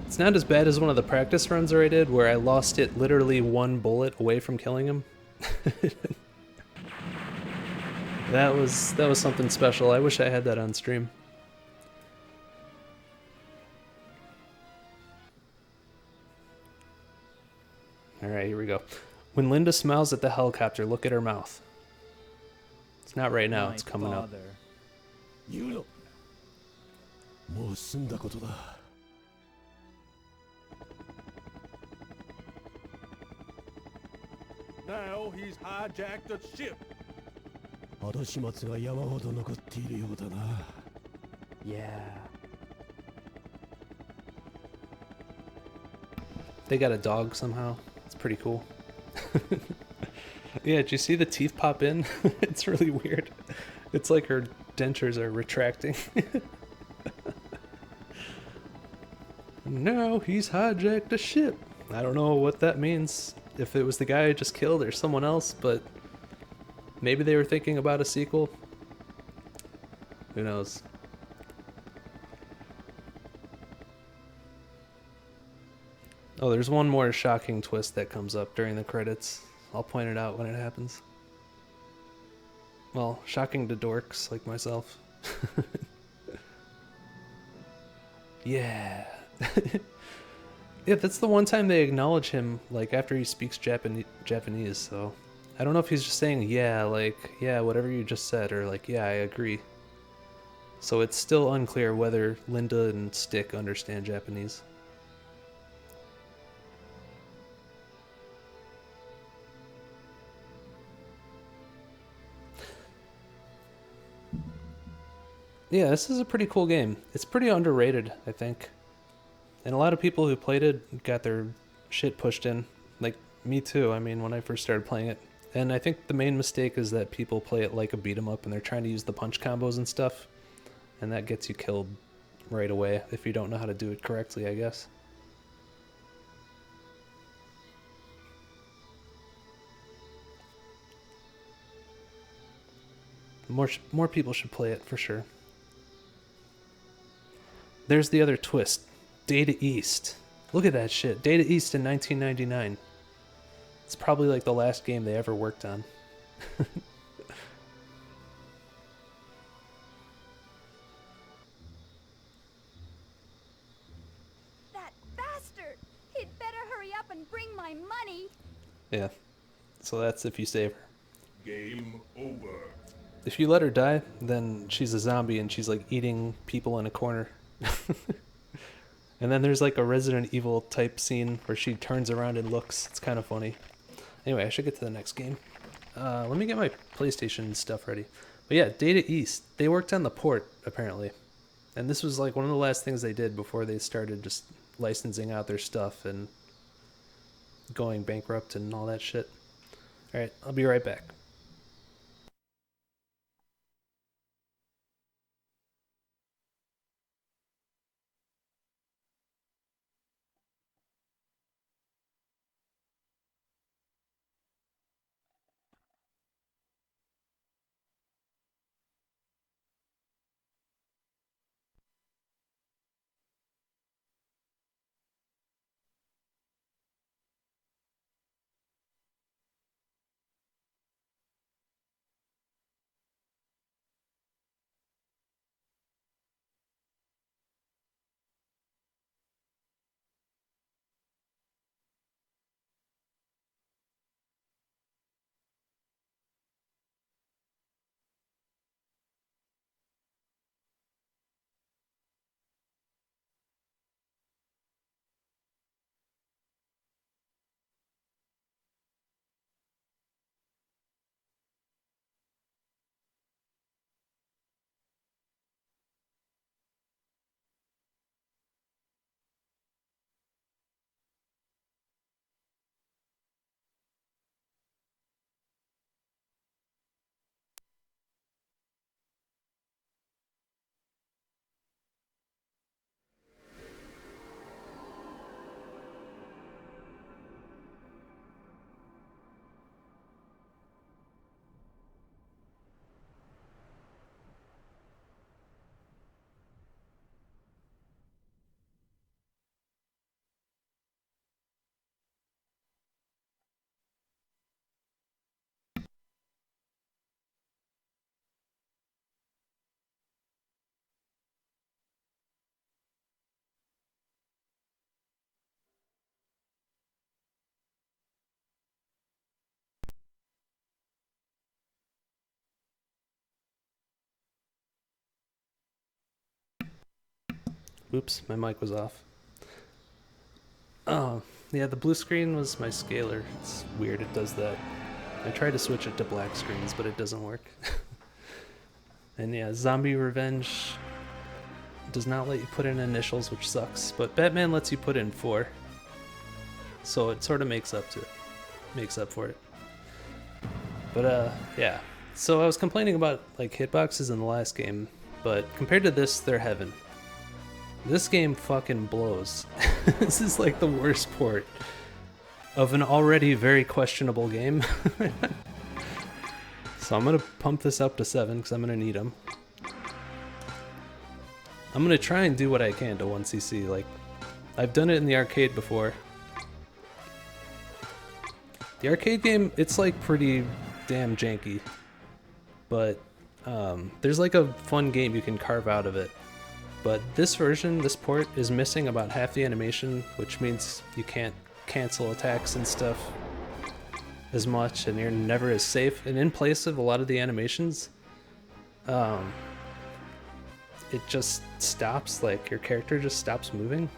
A: It's not as bad as one of the practice runs I did, where I lost it literally 1 bullet away from killing him. That was something special. I wish I had that on stream. Alright, here we go. When Linda smiles at the helicopter, look at her mouth. It's not right now, it's coming up.
E: You Now he's hijacked a ship.
B: Yeah.
A: They got a dog somehow. It's pretty cool. Yeah, did you see the teeth pop in? It's really weird. It's like her dentures are retracting. Now he's hijacked a ship. I don't know what that means. If it was the guy I just killed or someone else, but maybe they were thinking about a sequel. Who knows? Oh, there's one more shocking twist that comes up during the credits. I'll point it out when it happens. Well, shocking to dorks like myself. Yeah. Yeah, that's the one time they acknowledge him, like, after he speaks Japanese, so I don't know if he's just saying, yeah, like, yeah, whatever you just said, or like, yeah, I agree. So it's still unclear whether Linda and Stick understand Japanese. Yeah, this is a pretty cool game. It's pretty underrated, I think. And a lot of people who played it got their shit pushed in. Like, me too, I mean, when I first started playing it. And I think the main mistake is that people play it like a beat 'em up and they're trying to use the punch combos and stuff. And that gets you killed right away if you don't know how to do it correctly, I guess. More people should play it, for sure. There's the other twist. Data East. Look at that shit. Data East in 1999. It's probably like the last game they ever worked on.
C: That bastard! He'd better hurry up and bring my money!
A: Yeah. So that's if you save her.
D: Game over.
A: If you let her die, then she's a zombie and she's like eating people in a corner. And then there's like a Resident Evil type scene where she turns around and looks. It's kind of funny. Anyway, I should get to the next game. Let me get my PlayStation stuff ready. But yeah, Data East. They worked on the port, apparently. And this was like one of the last things they did before they started just licensing out their stuff and going bankrupt and all that shit. Alright, I'll be right back. Oops, my mic was off. Oh, yeah, the blue screen was my scaler. It's weird it does that. I tried to switch it to black screens, but it doesn't work. And yeah, Zombie Revenge does not let you put in initials, which sucks, but Batman lets you put in 4. So it sort of makes up for it. But yeah. So I was complaining about like hitboxes in the last game, but compared to this, they're heaven. This game fucking blows. This is like the worst port of an already very questionable game. So I'm gonna pump this up to 7 because I'm gonna need them. I'm gonna try and do what I can to 1cc. Like, I've done it in the arcade before. The arcade game, it's like pretty damn janky, but there's like a fun game you can carve out of it. But this version, this port, is missing about half the animation, which means you can't cancel attacks and stuff. as much, and you're never as safe. And in place of a lot of the animations, it just stops, like your character just stops moving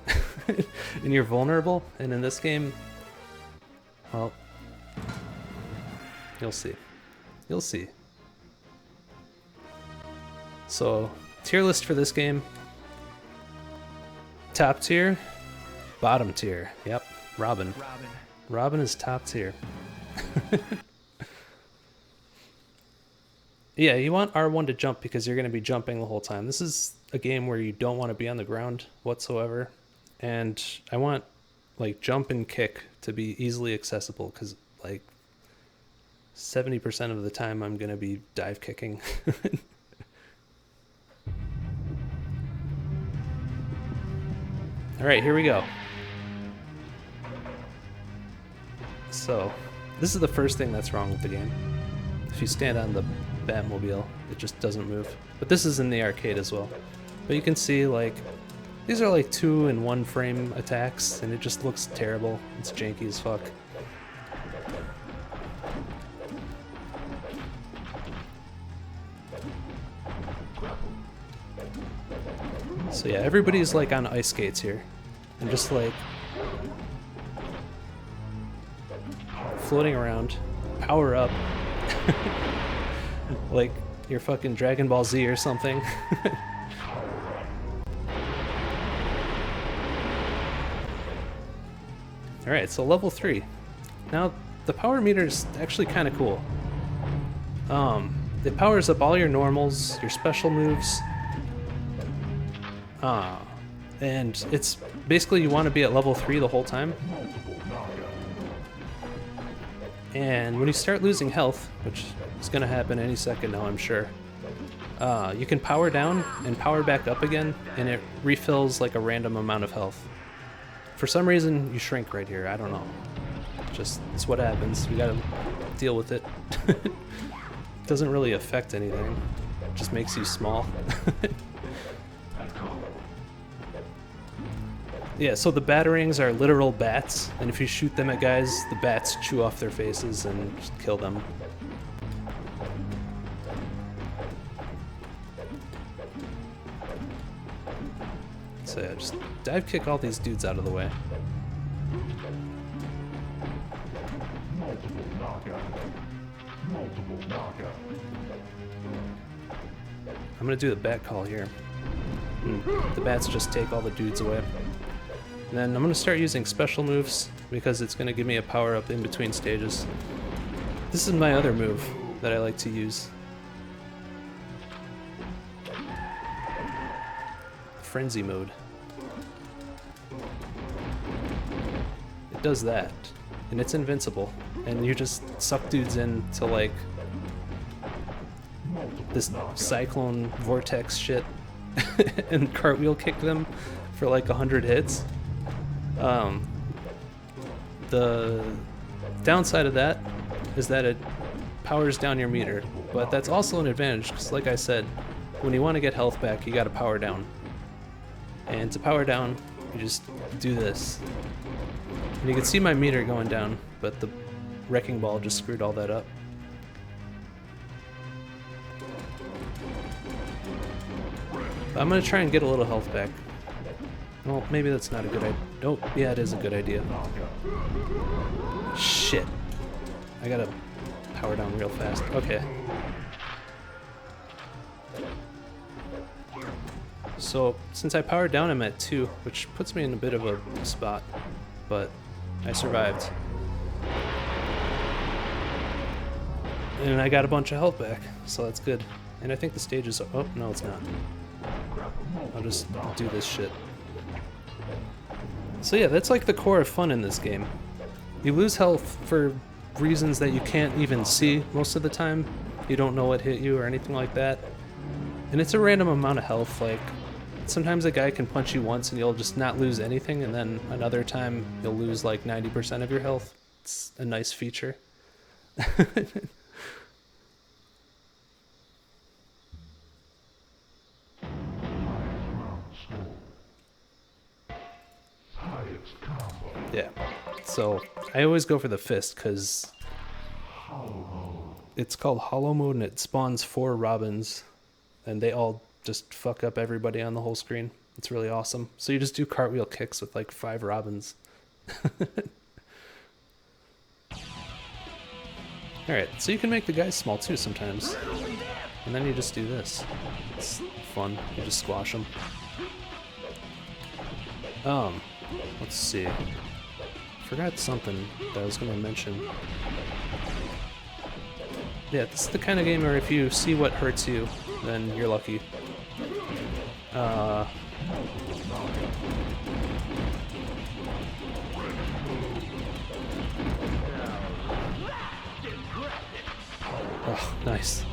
A: and you're vulnerable. And in this game, well, you'll see. You'll see. So, tier list for this game. Top tier, bottom tier. Yep, Robin. Robin is top tier. Yeah, you want R1 to jump because you're going to be jumping the whole time. This is a game where you don't want to be on the ground whatsoever. And I want, like, jump and kick to be easily accessible because, like, 70% of the time I'm going to be dive kicking. Alright, here we go. So, this is the first thing that's wrong with the game. If you stand on the Batmobile, it just doesn't move. But this is in the arcade as well. But you can see, like, these are like 2 and 1 frame attacks, and it just looks terrible. It's janky as fuck. So yeah, everybody's like on ice skates here. And just like floating around, power up. Like you're fucking Dragon Ball Z or something. Alright, so level 3. Now, the power meter is actually kind of cool. It powers up all your normals, your special moves. And it's basically you want to be at level 3 the whole time. And when you start losing health, which is going to happen any second now, I'm sure, you can power down and power back up again, and it refills like a random amount of health. For some reason, you shrink right here. I don't know. Just, it's what happens. We gotta deal with it. It doesn't really affect anything. It just makes you small. Yeah, so the batarangs are literal bats, and if you shoot them at guys, the bats chew off their faces and just kill them. So yeah, just dive kick all these dudes out of the way. I'm gonna do the bat call here. The bats just take all the dudes away. And then I'm gonna start using special moves because it's gonna give me a power up in between stages. This is my other move that I like to use. Frenzy mode. It does that, and it's invincible, and you just suck dudes into like this cyclone vortex shit and cartwheel kick them for like 100 hits. The downside of that is that it powers down your meter, but that's also an advantage because, like I said, when you want to get health back, you gotta power down. And to power down, you just do this. And you can see my meter going down, but the wrecking ball just screwed all that up. But I'm gonna try and get a little health back. Well, maybe that's not a good idea. Oh, yeah, it is a good idea. Shit. I gotta power down real fast. Okay. So, since I powered down, I'm at 2, which puts me in a bit of a spot, but I survived. And I got a bunch of health back, so that's good. And I think the stage is... Oh, no, it's not. I'll just do this shit. So yeah, that's like the core of fun in this game. You lose health for reasons that you can't even see most of the time. You don't know what hit you or anything like that. And it's a random amount of health, like... Sometimes a guy can punch you once and you'll just not lose anything, and then another time you'll lose like 90% of your health. It's a nice feature. Yeah, so I always go for the fist because It's called Hollow Mode, and it spawns 4 robins, and they all just fuck up everybody on the whole screen. It's really awesome. So you just do cartwheel kicks with like 5 robins. Alright, so you can make the guys small too sometimes. And then you just do this. It's fun. You just squash them. Let's see. Forgot something that I was going to mention. Yeah, this is the kind of game where if you see what hurts you, then you're lucky. Oh, nice.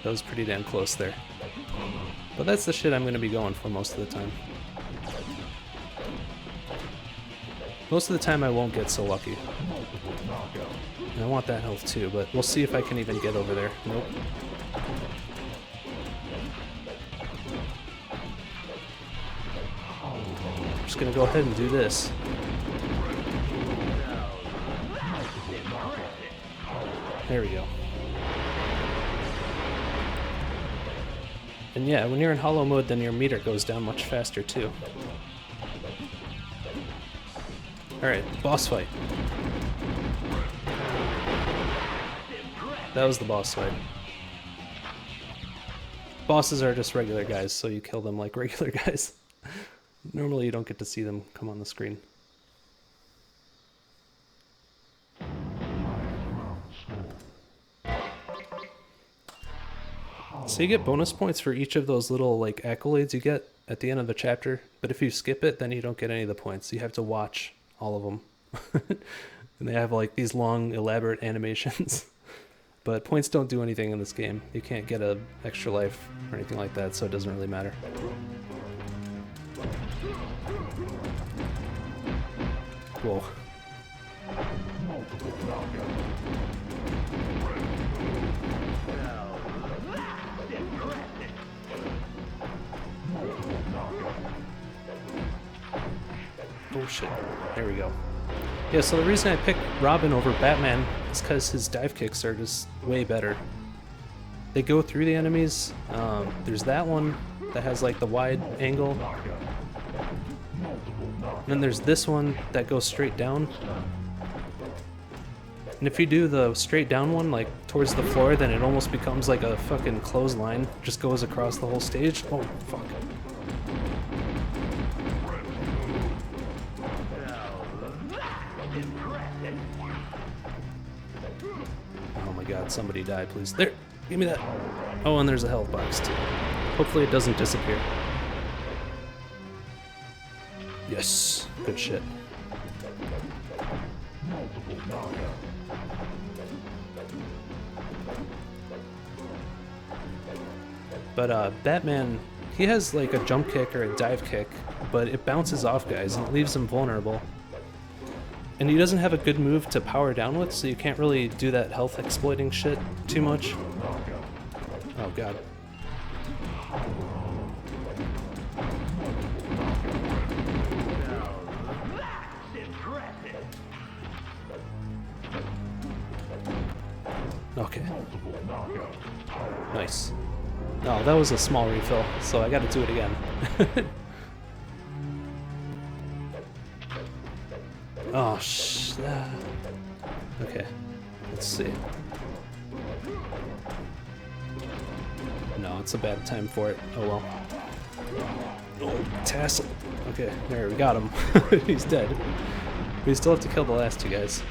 A: That was pretty damn close there. But that's the shit I'm going to be going for most of the time. Most of the time I won't get so lucky. And I want that health too, but we'll see if I can even get over there. Nope. I'm just gonna go ahead and do this. There we go. And yeah, when you're in hollow mode, then your meter goes down much faster too. Alright, boss fight. That was the boss fight. Bosses are just regular guys, so you kill them like regular guys. Normally you don't get to see them come on the screen. So you get bonus points for each of those little like accolades you get at the end of the chapter, but if you skip it, then you don't get any of the points. You have to watch all of them. And they have like these long, elaborate animations. But points don't do anything in this game. You can't get an extra life or anything like that, so it doesn't really matter. Whoa. Oh shit. There we go. Yeah, so the reason I picked Robin over Batman is because his dive kicks are just way better. They go through the enemies. There's that one that has like the wide angle. And then there's this one that goes straight down. And if you do the straight down one, like towards the floor, then it almost becomes like a fucking clothesline. Just goes across the whole stage. Oh, fuck. Oh my god, somebody die, please. There! Give me that! Oh, and there's a health box too. Hopefully it doesn't disappear. Yes! Good shit. But Batman, he has like a jump kick or a dive kick, but it bounces off guys and it leaves them vulnerable. And he doesn't have a good move to power down with, so you can't really do that health exploiting shit too much. Oh god. Okay. Nice. Oh, that was a small refill, so I gotta do it again. Oh, okay, let's see. No, it's a bad time for it. Oh well. Oh, tassel. Okay, there, we got him. He's dead. We still have to kill the last two guys.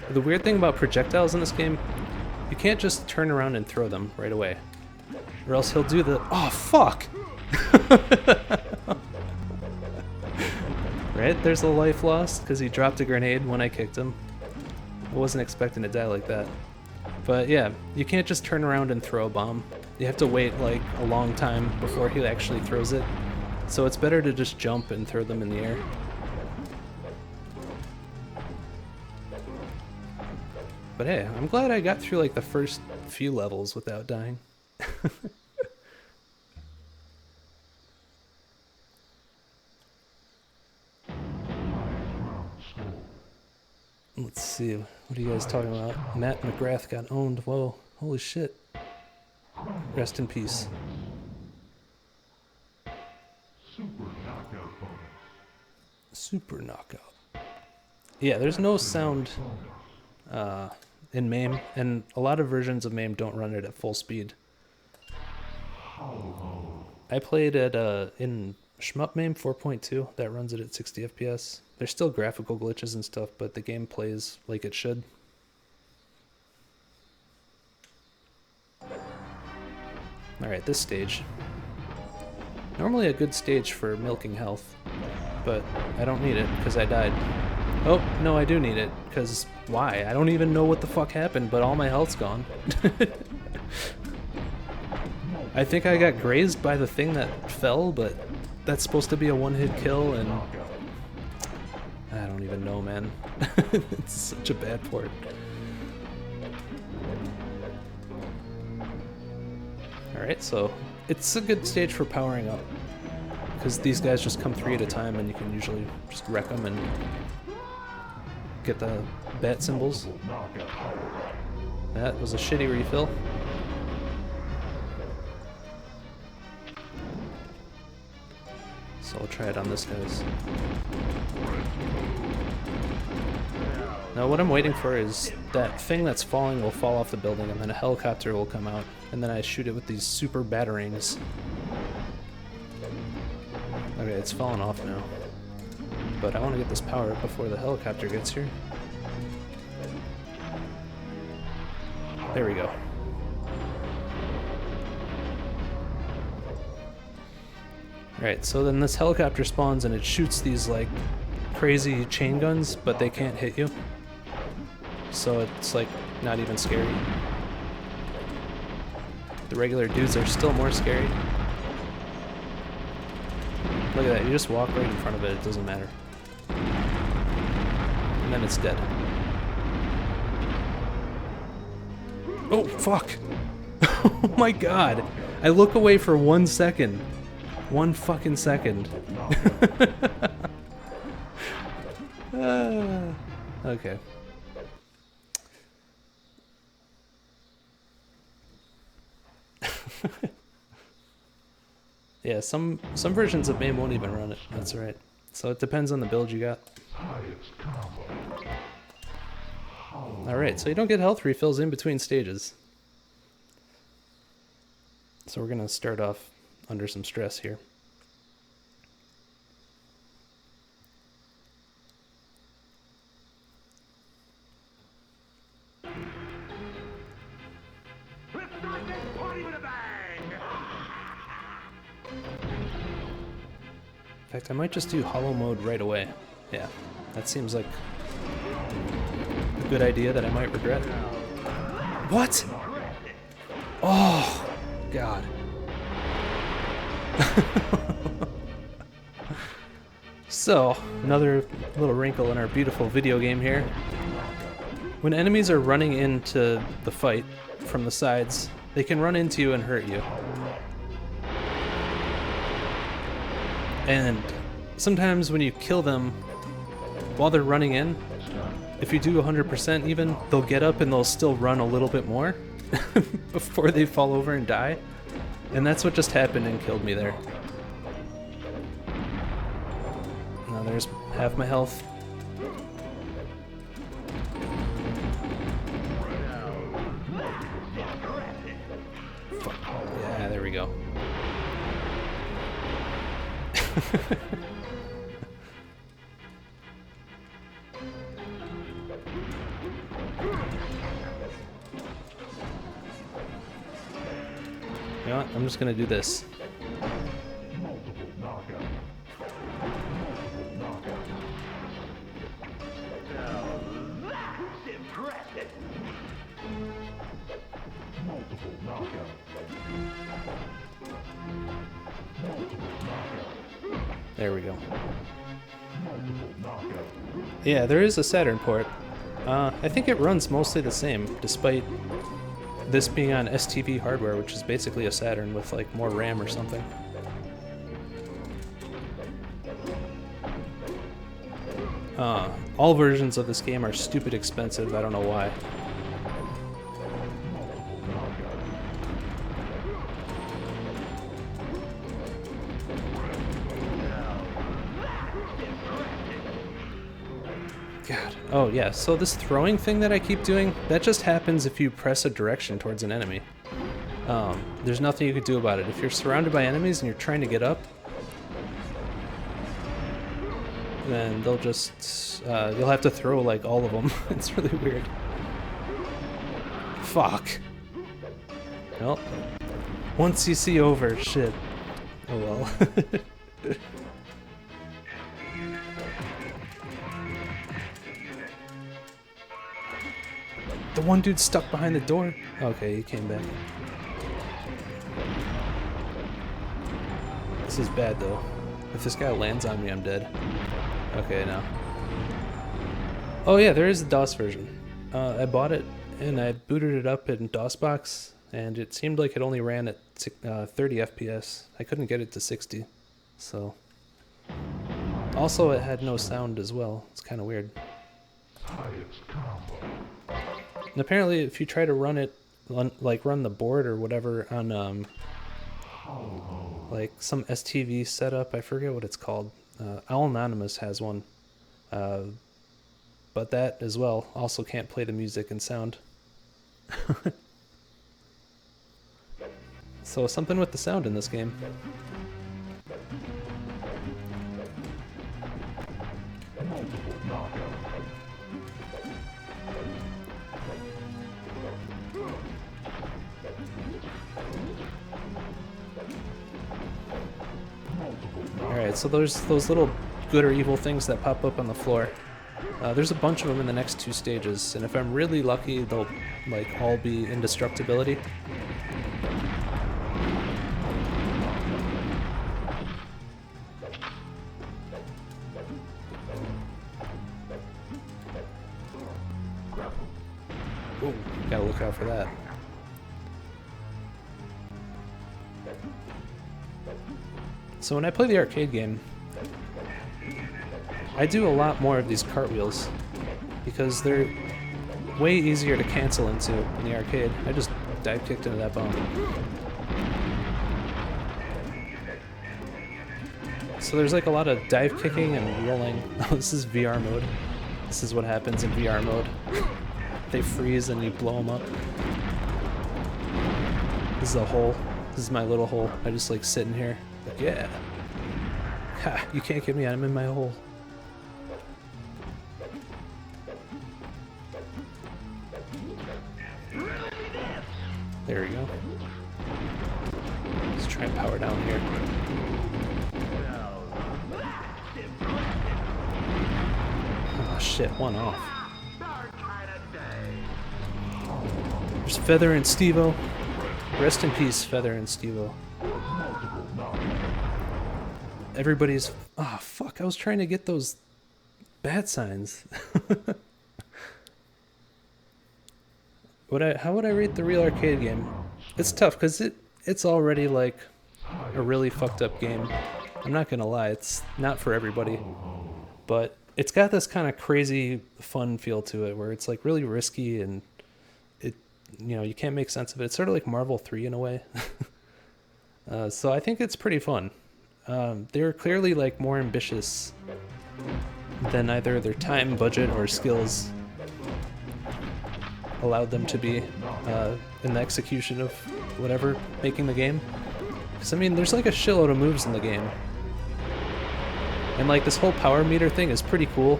A: The weird thing about projectiles in this game, you can't just turn around and throw them right away. Or else he'll do the... Oh, fuck! Right? There's a life lost because he dropped a grenade when I kicked him. I wasn't expecting to die like that. But yeah, you can't just turn around and throw a bomb. You have to wait like a long time before he actually throws it. So it's better to just jump and throw them in the air. But hey, I'm glad I got through like the first few levels without dying. Let's see. What are you guys talking about? Matt McGrath got owned. Whoa. Holy shit. Rest in peace. Super knockout. Yeah, there's no sound in MAME, and a lot of versions of MAME don't run it at full speed. I played it in Shmup MAME 4.2 that runs it at 60 FPS. There's still graphical glitches and stuff, but the game plays like it should. Alright, this stage. Normally a good stage for milking health, but I don't need it because I died. Oh, no, I do need it, because why? I don't even know what the fuck happened, but all my health's gone. I think I got grazed by the thing that fell, but that's supposed to be a one-hit kill, and I don't even know, man. It's such a bad port. Alright, so it's a good stage for powering up, because these guys just come 3 at a time, and you can usually just wreck them and get the bat symbols. That was a shitty refill. So I'll try it on this guy's. Now what I'm waiting for is that thing that's falling will fall off the building, and then a helicopter will come out, and then I shoot it with these super batarangs. Okay, it's falling off now. But I want to get this power up before the helicopter gets here. There we go. Alright, so then this helicopter spawns and it shoots these like crazy chain guns, but they can't hit you. So it's like not even scary. The regular dudes are still more scary. Look at that, you just walk right in front of it, it doesn't matter. And then it's dead. Oh, fuck! Oh my god! I look away for 1 second. 1 fucking second. Okay. Yeah, some versions of MAME won't even run it. That's right. So it depends on the build you got. Alright, so you don't get health refills in between stages. So we're gonna start off under some stress here. In fact, I might just do hollow mode right away. Yeah, that seems like a good idea that I might regret. What? Oh, God. So, another little wrinkle in our beautiful video game here. When enemies are running into the fight from the sides, they can run into you and hurt you. And sometimes when you kill them while they're running in, if you do 100% even, they'll get up and they'll still run a little bit more before they fall over and die. And that's what just happened and killed me there. Now there's half my health. Fuck. Yeah, there we go. You know what? I'm just gonna do this. There we go. Yeah, there is a Saturn port. I think it runs mostly the same, despite this being on STV hardware, which is basically a Saturn with like more RAM or something. All versions of this game are stupid expensive. I don't know why. God. Oh, yeah. So this throwing thing that I keep doing, that just happens if you press a direction towards an enemy. There's nothing you could do about it. If you're surrounded by enemies and you're trying to get up, then they'll just, you'll have to throw, like, all of them. It's really weird. Fuck. Well, 1cc over, shit. Oh well. The one dude stuck behind the door? Okay, he came back. This is bad though. If this guy lands on me, I'm dead. Okay, now. Oh yeah, there is a DOS version. I bought it and I booted it up in DOSBox, and it seemed like it only ran at 30 FPS. I couldn't get it to 60, so. Also, it had no sound as well. It's kind of weird. And apparently, if you try to run it, like run the board or whatever on like some STV setup, I forget what it's called. Owl Anonymous has one, but that as well also can't play the music and sound. So something with the sound in this game. Alright, so there's those little good or evil things that pop up on the floor. There's a bunch of them in the next 2 stages, and if I'm really lucky, they'll like all be indestructibility. Ooh, gotta look out for that. So when I play the arcade game, I do a lot more of these cartwheels because they're way easier to cancel into in the arcade. I just dive kicked into that bomb. So there's like a lot of dive kicking and rolling. Oh, this is VR mode. This is what happens in VR mode. They freeze and you blow them up. This is a hole. This is my little hole. I just like sit in here. Like, yeah. Ha, you can't get me out. I'm in my hole. There we go. Let's try and power down here. Oh shit, one off. There's Feather and Stevo. Rest in peace, Feather and Stevo. Everybody's... Oh, fuck, I was trying to get those bat signs. How would I rate the real arcade game? It's tough, because it's already, like, a really fucked up game. I'm not gonna lie, it's not for everybody. But it's got this kind of crazy fun feel to it, where it's, like, really risky, and it, you know, you can't make sense of it. It's sort of like Marvel 3 in a way. So I think it's pretty fun. They were clearly like more ambitious than either their time, budget, or skills allowed them to be in the execution of whatever making the game. Because I mean, there's like a shitload of moves in the game, and like this whole power meter thing is pretty cool.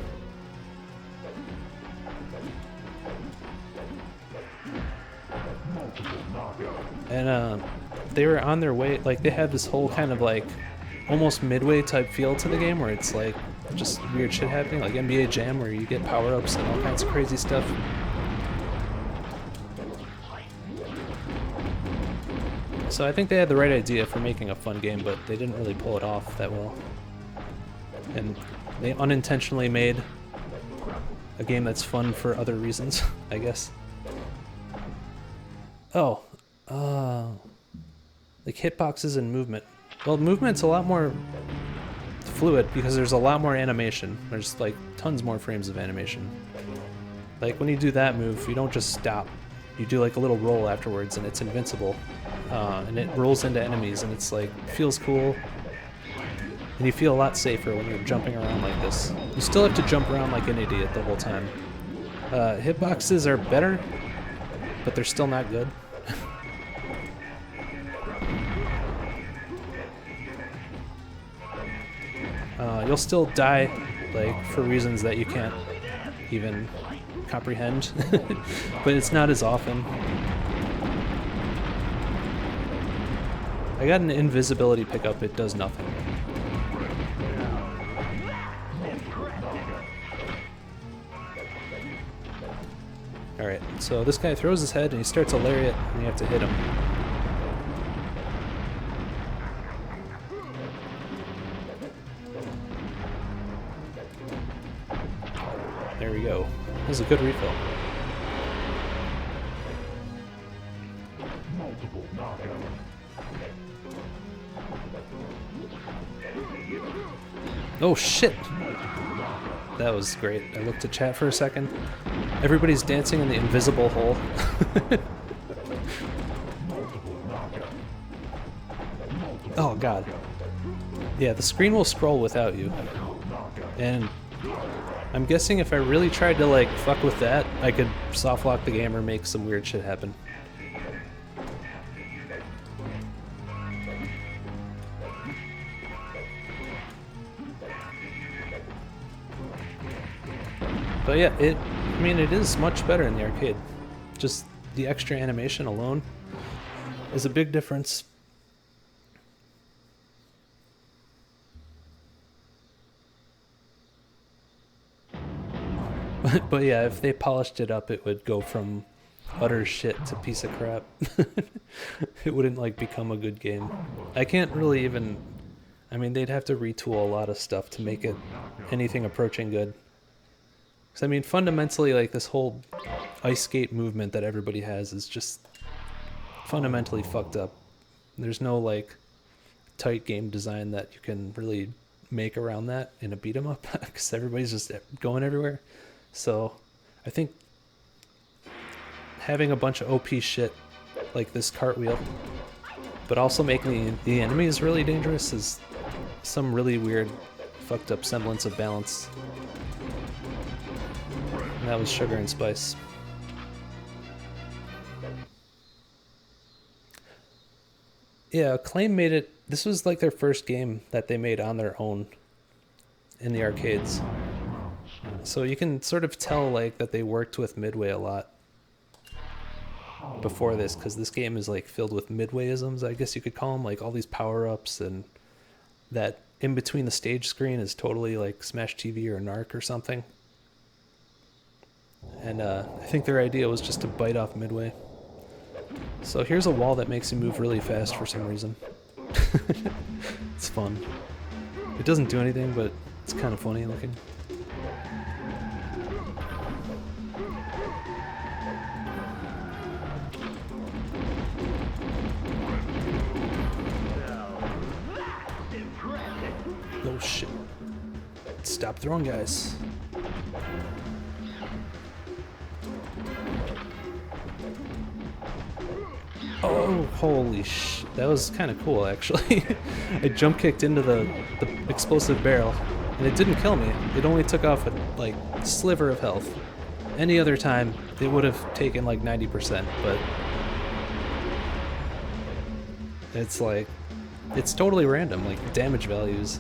A: And they were on their way, like they had this whole kind of like almost midway type feel to the game where it's like just weird shit happening, like NBA Jam where you get power-ups and all kinds of crazy stuff. So I think they had the right idea for making a fun game, but they didn't really pull it off that well. And they unintentionally made a game that's fun for other reasons, I guess. Oh, like hitboxes and movement. Well, movement's a lot more fluid because there's a lot more animation. There's like tons more frames of animation. Like when you do that move, you don't just stop. You do like a little roll afterwards and it's invincible. And it rolls into enemies and it's like, feels cool. And you feel a lot safer when you're jumping around like this. You still have to jump around like an idiot the whole time. Hitboxes are better, but they're still not good. You'll still die, like, for reasons that you can't even comprehend, but it's not as often. I got an invisibility pickup, it does nothing. Alright, so this guy throws his head and he starts a lariat and you have to hit him. There we go. This is a good refill. Oh shit! That was great. I looked at chat for a second. Everybody's dancing in the invisible hole. Oh god. Yeah, the screen will scroll without you. And I'm guessing if I really tried to like fuck with that, I could soft lock the game or make some weird shit happen. But yeah, I mean, it is much better in the arcade. Just the extra animation alone is a big difference. But yeah, if they polished it up, it would go from utter shit to piece of crap. It wouldn't like become a good game. I can't really even, I mean, they'd have to retool a lot of stuff to make it anything approaching good. Because I mean, fundamentally, like this whole ice skate movement that everybody has is just fundamentally fucked up. There's no like tight game design that you can really make around that in a beat 'em up because everybody's just going everywhere. So I think having a bunch of OP shit like this cartwheel, but also making the enemies really dangerous is some really weird fucked up semblance of balance. And that was Sugar and Spice. Yeah, Acclaim made it, this was like their first game that they made on their own in the arcades. So you can sort of tell like that they worked with Midway a lot before this, because this game is like filled with Midwayisms, I guess you could call them, like all these power-ups, and that in between the stage screen is totally like Smash TV or Narc or something. And I think their idea was just to bite off Midway. So here's a wall that makes you move really fast for some reason. It's fun. It doesn't do anything, but it's kind of funny looking. Oh shit. Stop throwing, guys. Oh, holy sh! That was kind of cool, actually. I jump kicked into the explosive barrel, and it didn't kill me. It only took off a like sliver of health. Any other time, it would have taken like 90%, but it's like, it's totally random, like damage values.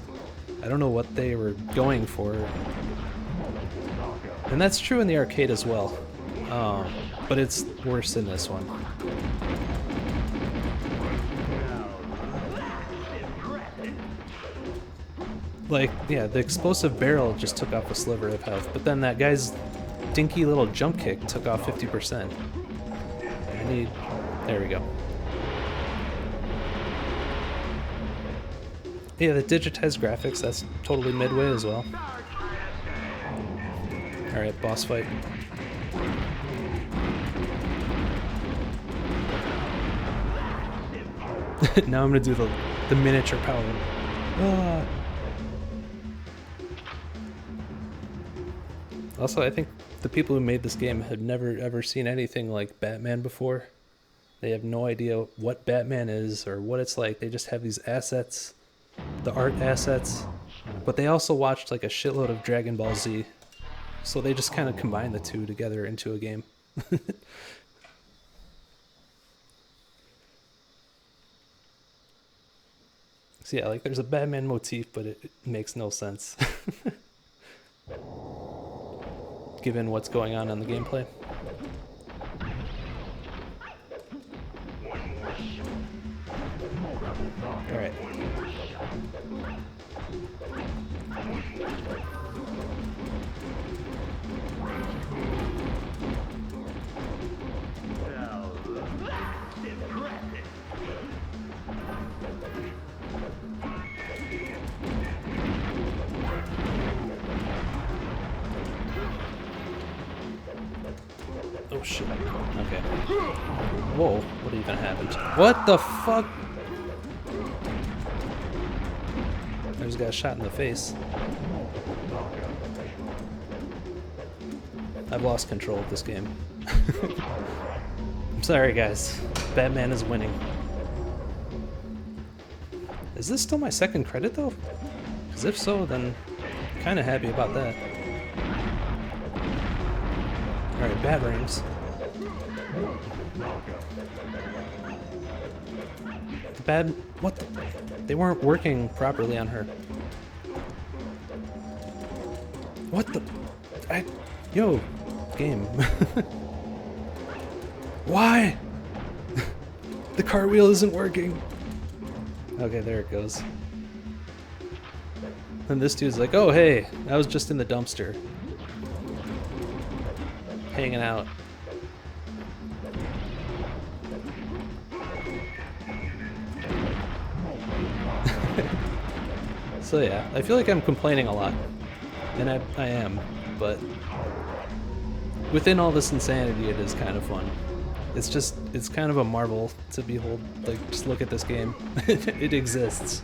A: I don't know what they were going for. And that's true in the arcade as well. But it's worse in this one. Like, yeah, the explosive barrel just took off a sliver of health, but then that guy's dinky little jump kick took off 50%. There we go. Yeah, the digitized graphics, that's totally Midway as well. Alright, boss fight. Now I'm gonna do the miniature power. Ah. Also, I think the people who made this game have never ever seen anything like Batman before. They have no idea what Batman is or what it's like. They just have these assets, the art assets, but they also watched like a shitload of Dragon Ball Z. So they just kind of combine the two together into a game. So yeah, like there's a Batman motif, but it makes no sense. Given what's going on in the gameplay. Alright. Oh shit. Okay. Whoa, what even happened? What the fuck? I just got shot in the face. I've lost control of this game. I'm sorry guys. Batman is winning. Is this still my second credit though? Because if so, then I'm kind of happy about that. Alright, bat rings. The bad... What the... They weren't working properly on her. What the... Yo, game. Why? The cartwheel isn't working. Okay, there it goes. And this dude's like, oh hey, I was just in the dumpster. Hanging out. So yeah, I feel like I'm complaining a lot. And I am, but within all this insanity it is kind of fun. It's kind of a marvel to behold. Like, just look at this game. It exists.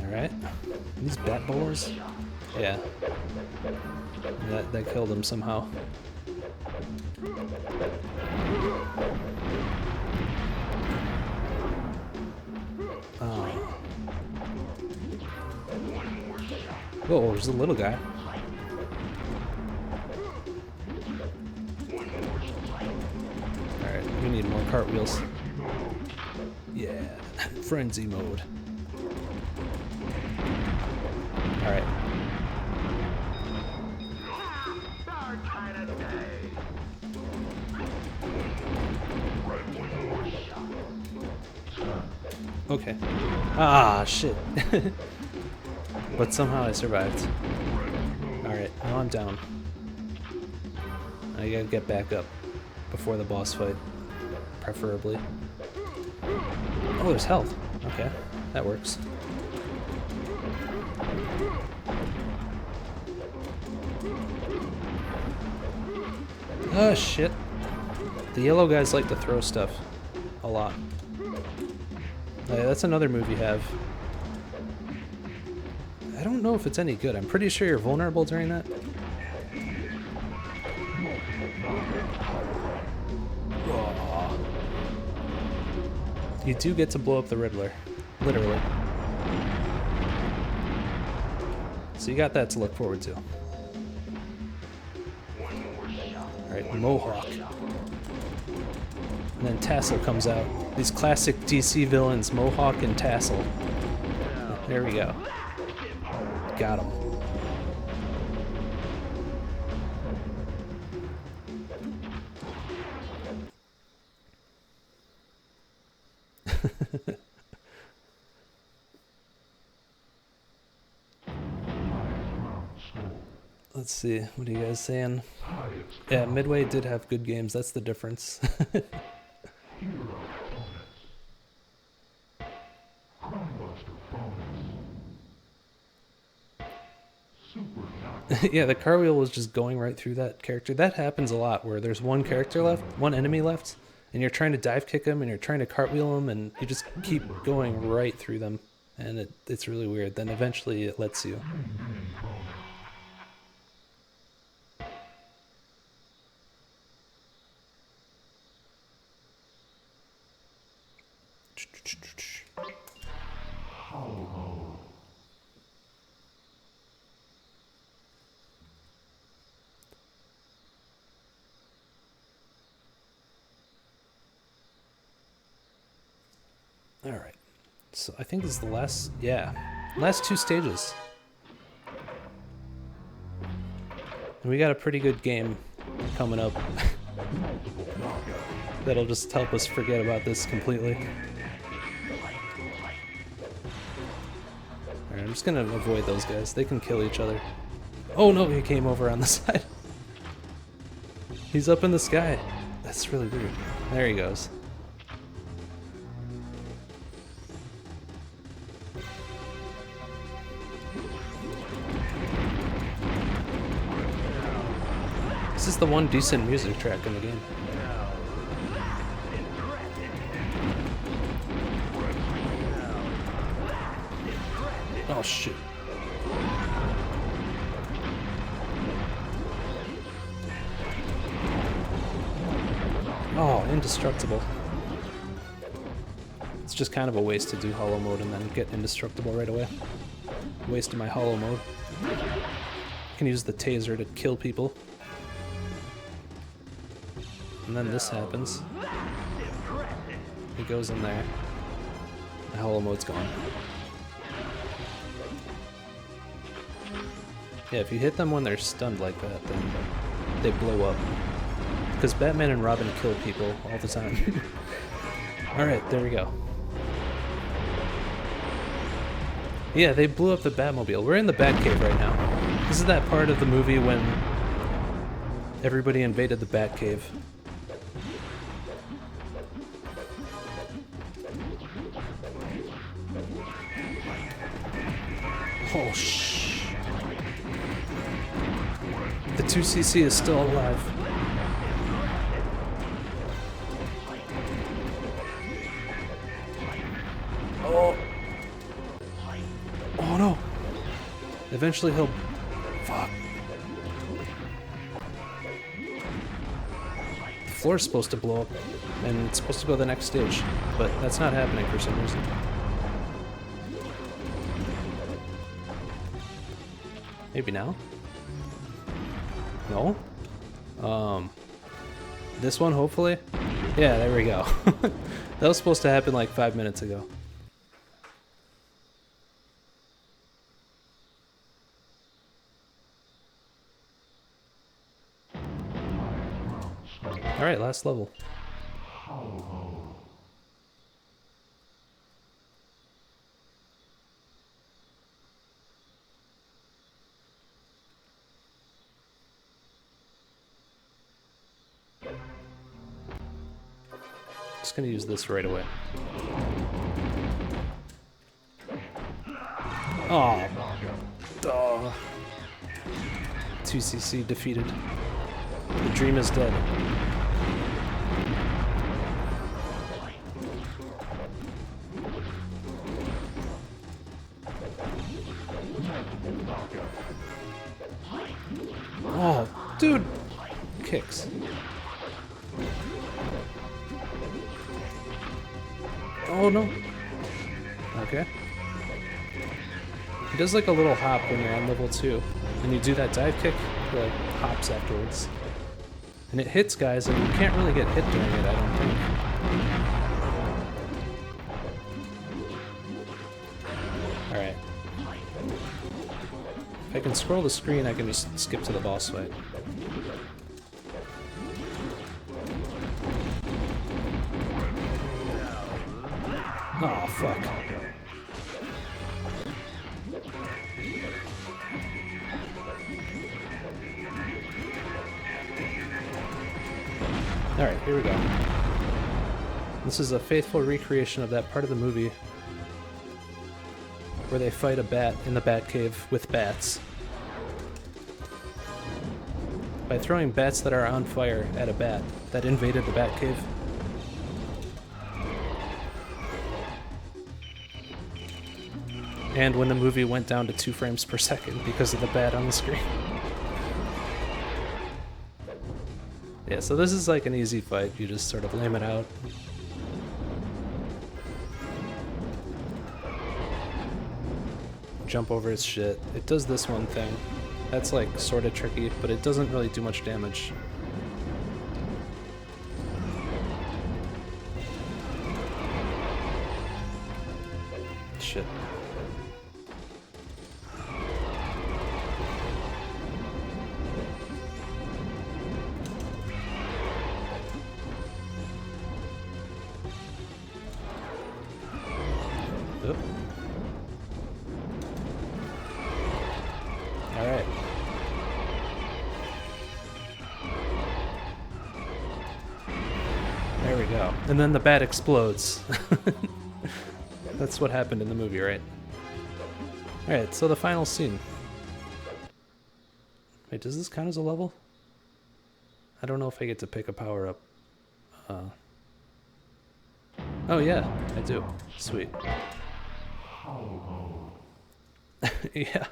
A: Alright. These bat bowlers? Yeah. That killed him somehow. Oh. Whoa, there's a little guy. Alright, we need more cartwheels. Yeah, frenzy mode. Alright. Okay. Ah, shit. But somehow I survived. Alright, now I'm down. I gotta get back up before the boss fight, preferably. Oh, there's health. Okay, that works. Oh, shit. The yellow guys like to throw stuff a lot. Oh, yeah, that's another move you have. I don't know if it's any good. I'm pretty sure you're vulnerable during that. Oh. You do get to blow up the Riddler. Literally. So you got that to look forward to. Alright, Mohawk. And then Tassel comes out. These classic DC villains, Mohawk and Tassel. There we go. Got him. Let's see, what are you guys saying? Yeah, Midway did have good games, that's the difference. Yeah, the car wheel was just going right through that character. That happens a lot where there's one character left, one enemy left, and you're trying to dive kick them and you're trying to cartwheel them and you just keep going right through them, and it's really weird. Then eventually it lets you. All right, so I think this is the last, last 2 stages. And we got a pretty good game coming up that'll just help us forget about this completely. All right, I'm just gonna avoid those guys. They can kill each other. Oh no, he came over on the side. He's up in the sky. That's really weird. There he goes. This is the one decent music track in the game. Oh shit. Oh, indestructible. It's just kind of a waste to do hollow mode and then get indestructible right away. Wasting my hollow mode. I can use the taser to kill people. And then this happens. He goes in there. The hollow mode's gone. Yeah, if you hit them when they're stunned like that, then they blow up. Because Batman and Robin kill people all the time. Alright, there we go. Yeah, they blew up the Batmobile. We're in the Batcave right now. This is that part of the movie when everybody invaded the Batcave. Oh, shh. The 2cc is still alive. Oh. Oh no. Eventually he'll... Fuck. The floor's supposed to blow up, and it's supposed to go to the next stage, but that's not happening for some reason. Maybe now? No? This one, hopefully? Yeah, there we go. That was supposed to happen like 5 minutes ago. Alright, last level. Just gonna use this right away. Oh, duh. 2cc defeated. The dream is dead. Oh, dude! Kicks. Oh no. Okay. He does like a little hop when you're on level 2. And you do that dive kick, he like hops afterwards. And it hits guys and you can't really get hit during it, I don't think. Alright. If I can scroll the screen, I can just skip to the boss fight. Oh, fuck. Alright, here we go. This is a faithful recreation of that part of the movie where they fight a bat in the Batcave with bats. By throwing bats that are on fire at a bat that invaded the Batcave. and when the movie went down to 2 frames per second because of the bat on the screen. Yeah, so this is like an easy fight. You just sort of lame it out. Jump over his shit. It does this one thing. That's like sort of tricky, but it doesn't really do much damage. Shit. Oop. All right. There we go. And then the bat explodes. That's what happened in the movie, right? Alright, so the final scene. Wait, does this count as a level? I don't know if I get to pick a power up. Oh yeah, I do. Sweet. Yeah.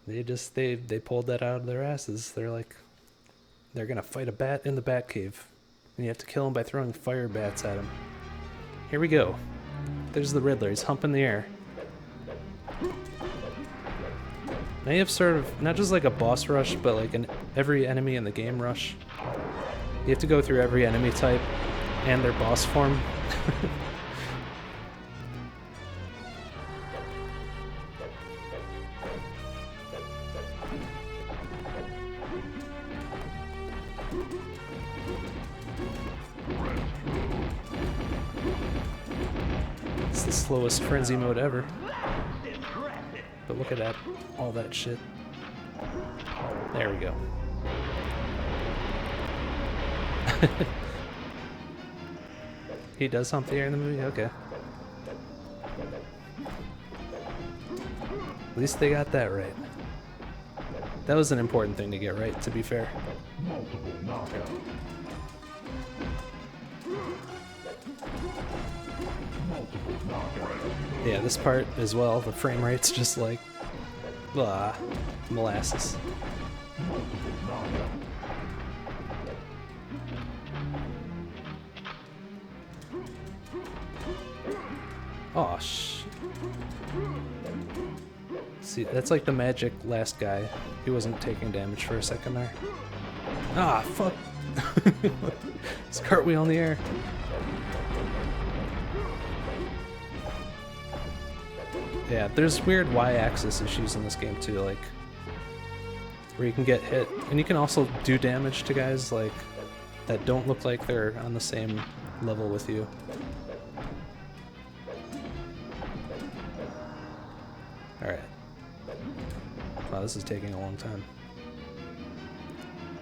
A: They pulled that out of their asses. They're like, they're gonna fight a bat in the bat cave. And you have to kill him by throwing fire bats at him. Here we go. There's the Riddler. He's humping the air. They have sort of, not just like a boss rush, but like every enemy in the game rush. You have to go through every enemy type and their boss form. It's the slowest frenzy mode ever. But look at that, all that shit. There we go. He does hump the air in the movie? Okay. At least they got that right. That was an important thing to get right, to be fair. Yeah, this part as well, the frame rate's just like, blah, molasses. Oh, see, that's like the magic last guy. He wasn't taking damage for a second there. Ah, fuck. It's cartwheel in the air. Yeah, there's weird y-axis issues in this game too, like where you can get hit, and you can also do damage to guys like that don't look like they're on the same level with you. Alright. Wow, this is taking a long time.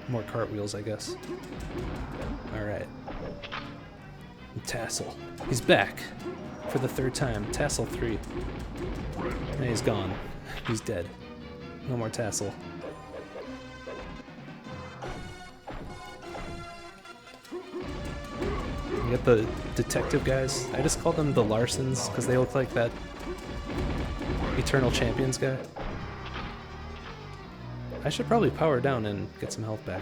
A: More cartwheels, I guess. Alright. Tassel. He's back for the 3rd time. Tassel 3. And he's gone. He's dead. No more Tassel. You get the detective guys. I just call them the Larsons because they look like that Eternal Champions guy. I should probably power down and get some health back.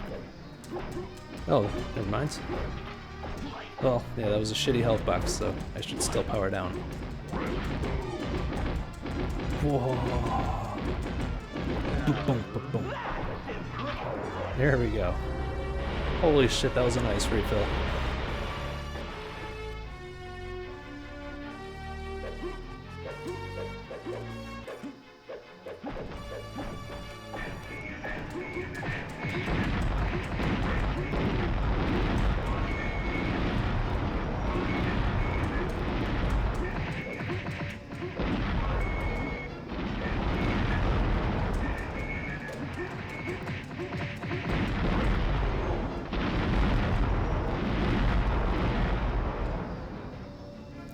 A: Oh, never mind. Well, yeah, that was a shitty health box, so I should still power down. Whoa. Boom, boom, boom, boom. There we go. Holy shit, that was a nice refill.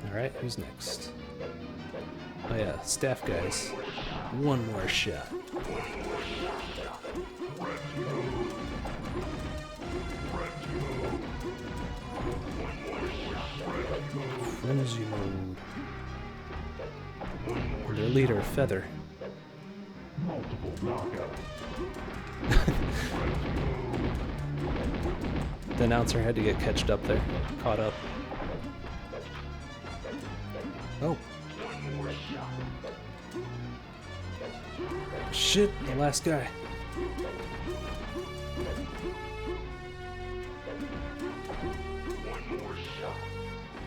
A: Alright, who's next? Oh yeah, staff guys. One more shot. Frenzy mode. leader, Feather. The announcer had to get caught up. Oh. Shit, the last guy.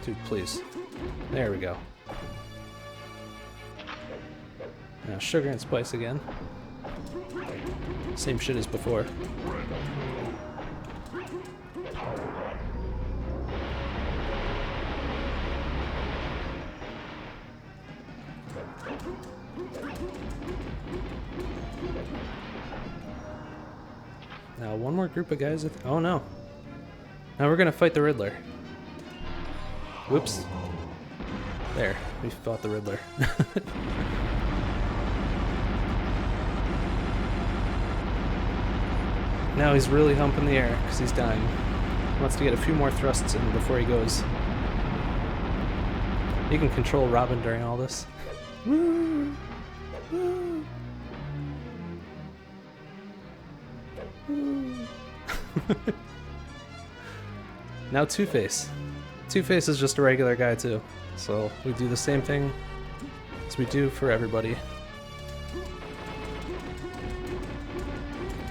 A: Dude, please. There we go. Now sugar and spice again. Same shit as before. Now one more group of guys. Oh no. Now we're gonna fight the Riddler. Whoops. There, we fought the Riddler. Now he's really humping the air because he's dying. He wants to get a few more thrusts in before he goes. You can control Robin during all this. Woo! Woo! Woo! Now Two-Face. Two-Face is just a regular guy too. So we do the same thing as we do for everybody.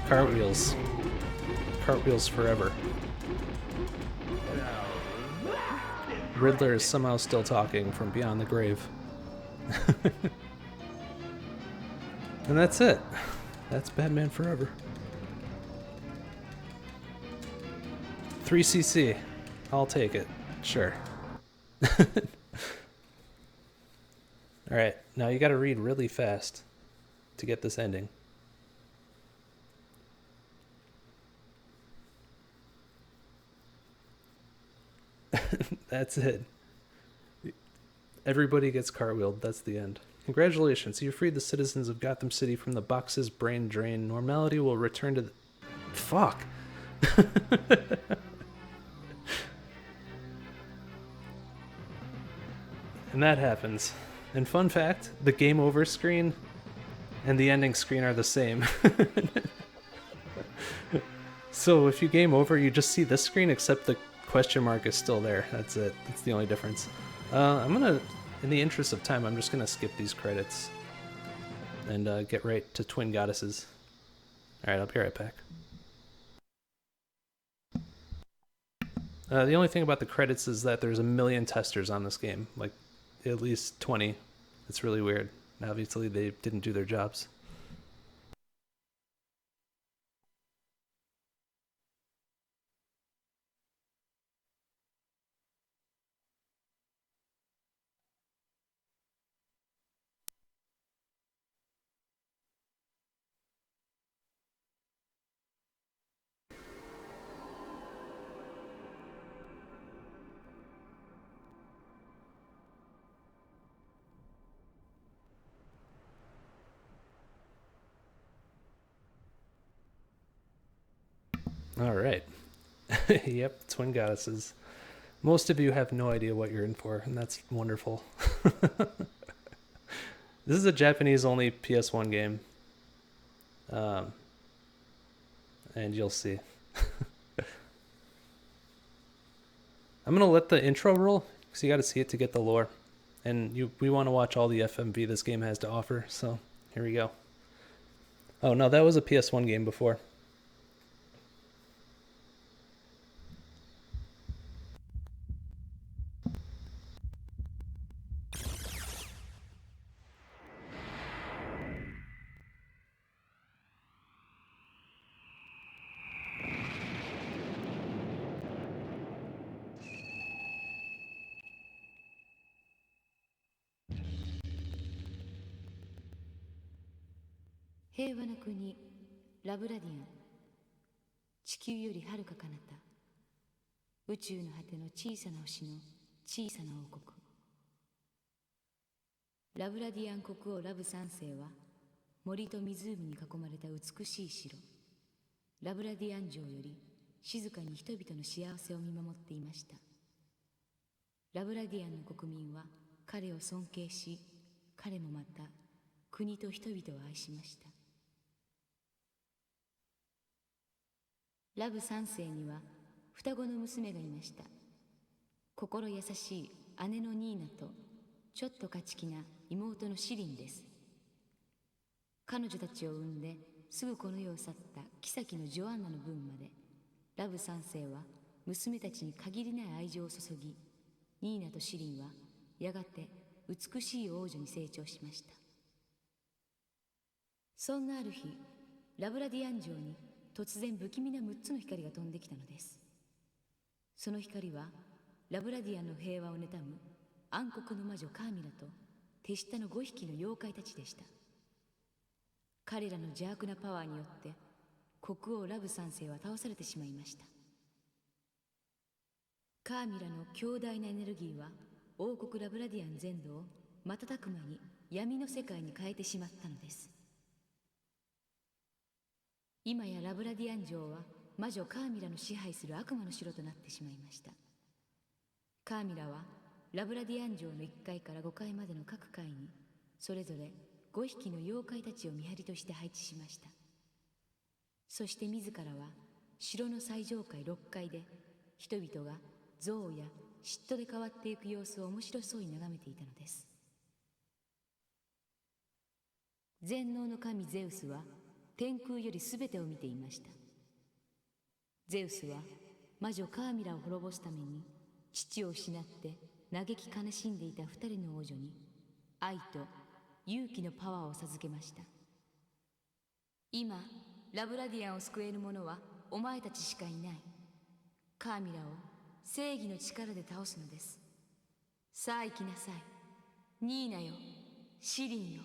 A: Cartwheels. Cartwheels forever. Riddler is somehow still talking from beyond the grave. And that's it. That's Batman Forever. 3cc. I'll take it. Sure. Alright, now you gotta read really fast to get this ending. That's it. Everybody gets cartwheeled. That's the end. Congratulations, you freed the citizens of Gotham City from the box's brain drain. Normality will return to the... Fuck! And that happens. And fun fact, the game over screen and the ending screen are the same. So if you game over, you just see this screen, except the question mark is still there. That's it. That's the only difference. I'm gonna, in the interest of time, I'm just gonna skip these credits and get right to Twin Goddesses. Alright, I'll be right back. The only thing about the credits is that there's a million testers on this game. Like, at least 20. It's really weird. Obviously, they didn't do their jobs. Alright. Yep, Twin Goddesses. Most of you have no idea what you're in for, and that's wonderful. This is a Japanese-only PS1 game. And you'll see. I'm gonna let the intro roll, because you gotta see it to get the lore. And we want to watch all the FMV this game has to offer, so here we go. Oh no, that was a PS1 game before.
G: ラブラディアン国王ラブ3世は森と湖に囲まれた美しい城ラブラディアン城より静かに人々の幸せを見守っていました。ラブラディアンの国民は彼を尊敬し、彼もまた国と人々を愛しました。ラブ3世には双子の娘がいました。心優しい姉のニーナとちょっと勝ち気な妹のシリンです。彼女たちを産んですぐこの世を去った妃のジョアンナの分まで、ラブ3世は娘たちに限りない愛情を注ぎ、ニーナとシリンはやがて美しい王女に成長しました。そんなある日、ラブラディアン城に突然不気味な6つの光が飛んできたのです。その光はラブラディアンの平和を妬む暗黒の魔女カーミラと手下の5匹の妖怪たちでした。彼らの邪悪なパワーによって国王ラブ3世は倒されてしまいました。カーミラの強大なエネルギーは王国ラブラディアン全土を瞬く間に闇の世界に変えてしまったのです。今やラブラディアン城は魔女カーミラの支配する悪魔の城となってしまいました。カーミラはラブラディアン城の1階から5階までの各階にそれぞれ5匹の妖怪たちを見張りとして配置しました。そして自らは城の最上階6階で人々が憎悪や嫉妬で変わっていく様子を面白そうに眺めていたのです。全能の神ゼウスは天空より全てを見ていました。ゼウスは魔女カーミラを滅ぼすために父を失って嘆き悲しんでいた2人の王女に愛と勇気のパワーを授けました。今ラブラディアンを救える者はお前たちしかいない。カーミラを正義の力で倒すのです。さあ行きなさい、ニーナよ、シリンよ。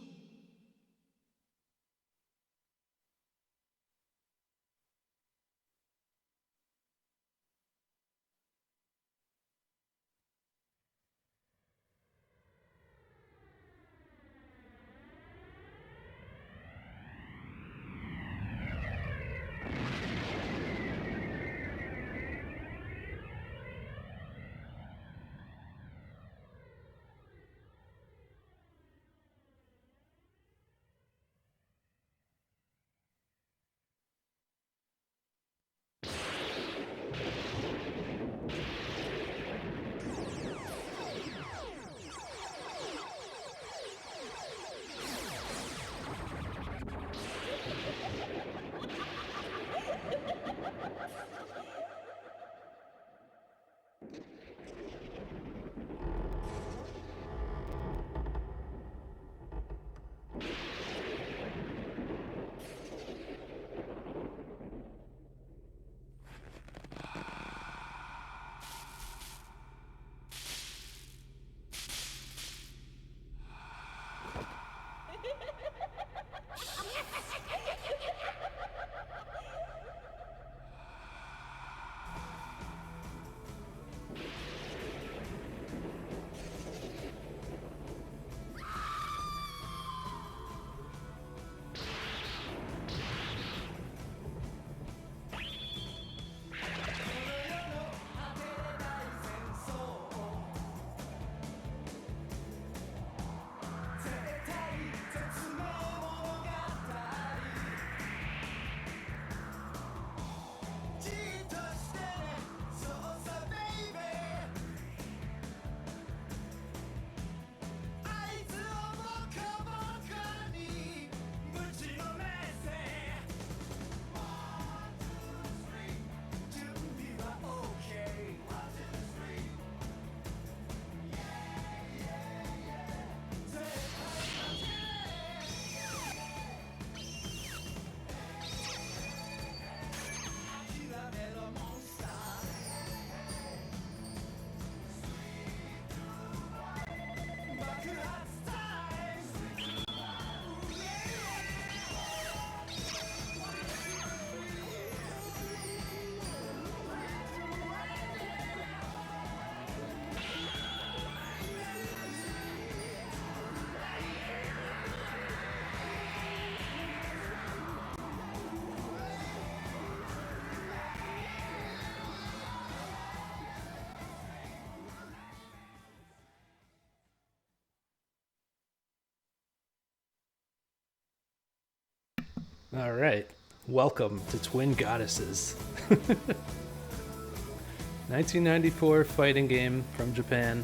A: All right. Welcome to Twin Goddesses. 1994 fighting game from Japan.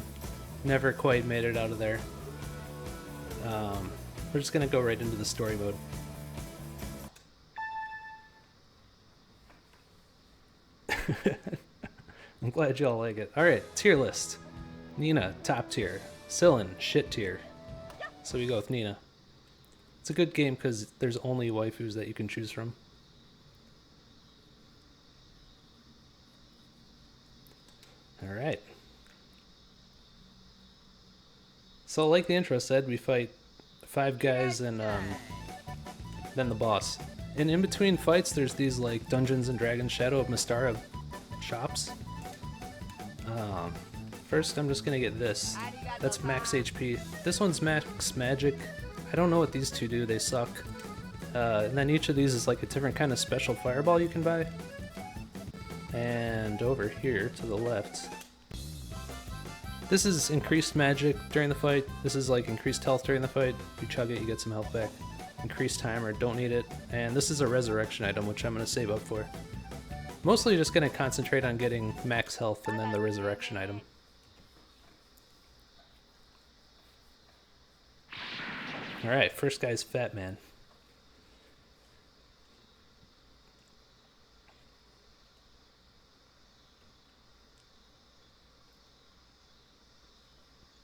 A: Never quite made it out of there. We're just gonna go right into the story mode. I'm glad y'all like it. Alright, tier list. Nina, top tier. Sillin, shit tier. So we go with Nina. It's a good game because there's only waifus that you can choose from. Alright. So like the intro said, we fight 5 guys and then the boss. And in between fights there's these like Dungeons and Dragons Shadow of Mystara shops. First I'm just gonna get this. That's max HP. This one's max magic. I don't know what these two do, they suck. And then each of these is like a different kind of special fireball you can buy. And over here to the left, this is increased magic during the fight. This is like increased health during the fight. You chug it, you get some health back. Increased timer, don't need it. And this is a resurrection item, which I'm going to save up for. Mostly just going to concentrate on getting max health and then the resurrection item. Alright, first guy's Fat Man.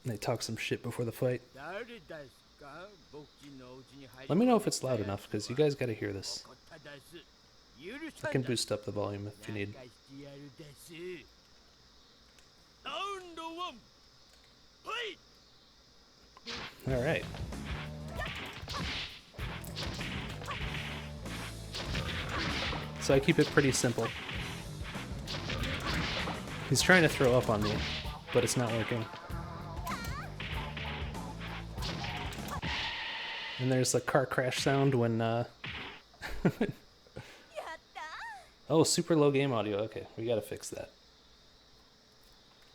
A: They talk some shit before the fight. Let me know if it's loud enough, because you guys gotta hear this. I can boost up the volume if you need. Alright. So I keep it pretty simple. He's trying to throw up on me, but it's not working. And there's a car crash sound when, Oh, super low game audio. Okay, we gotta fix that.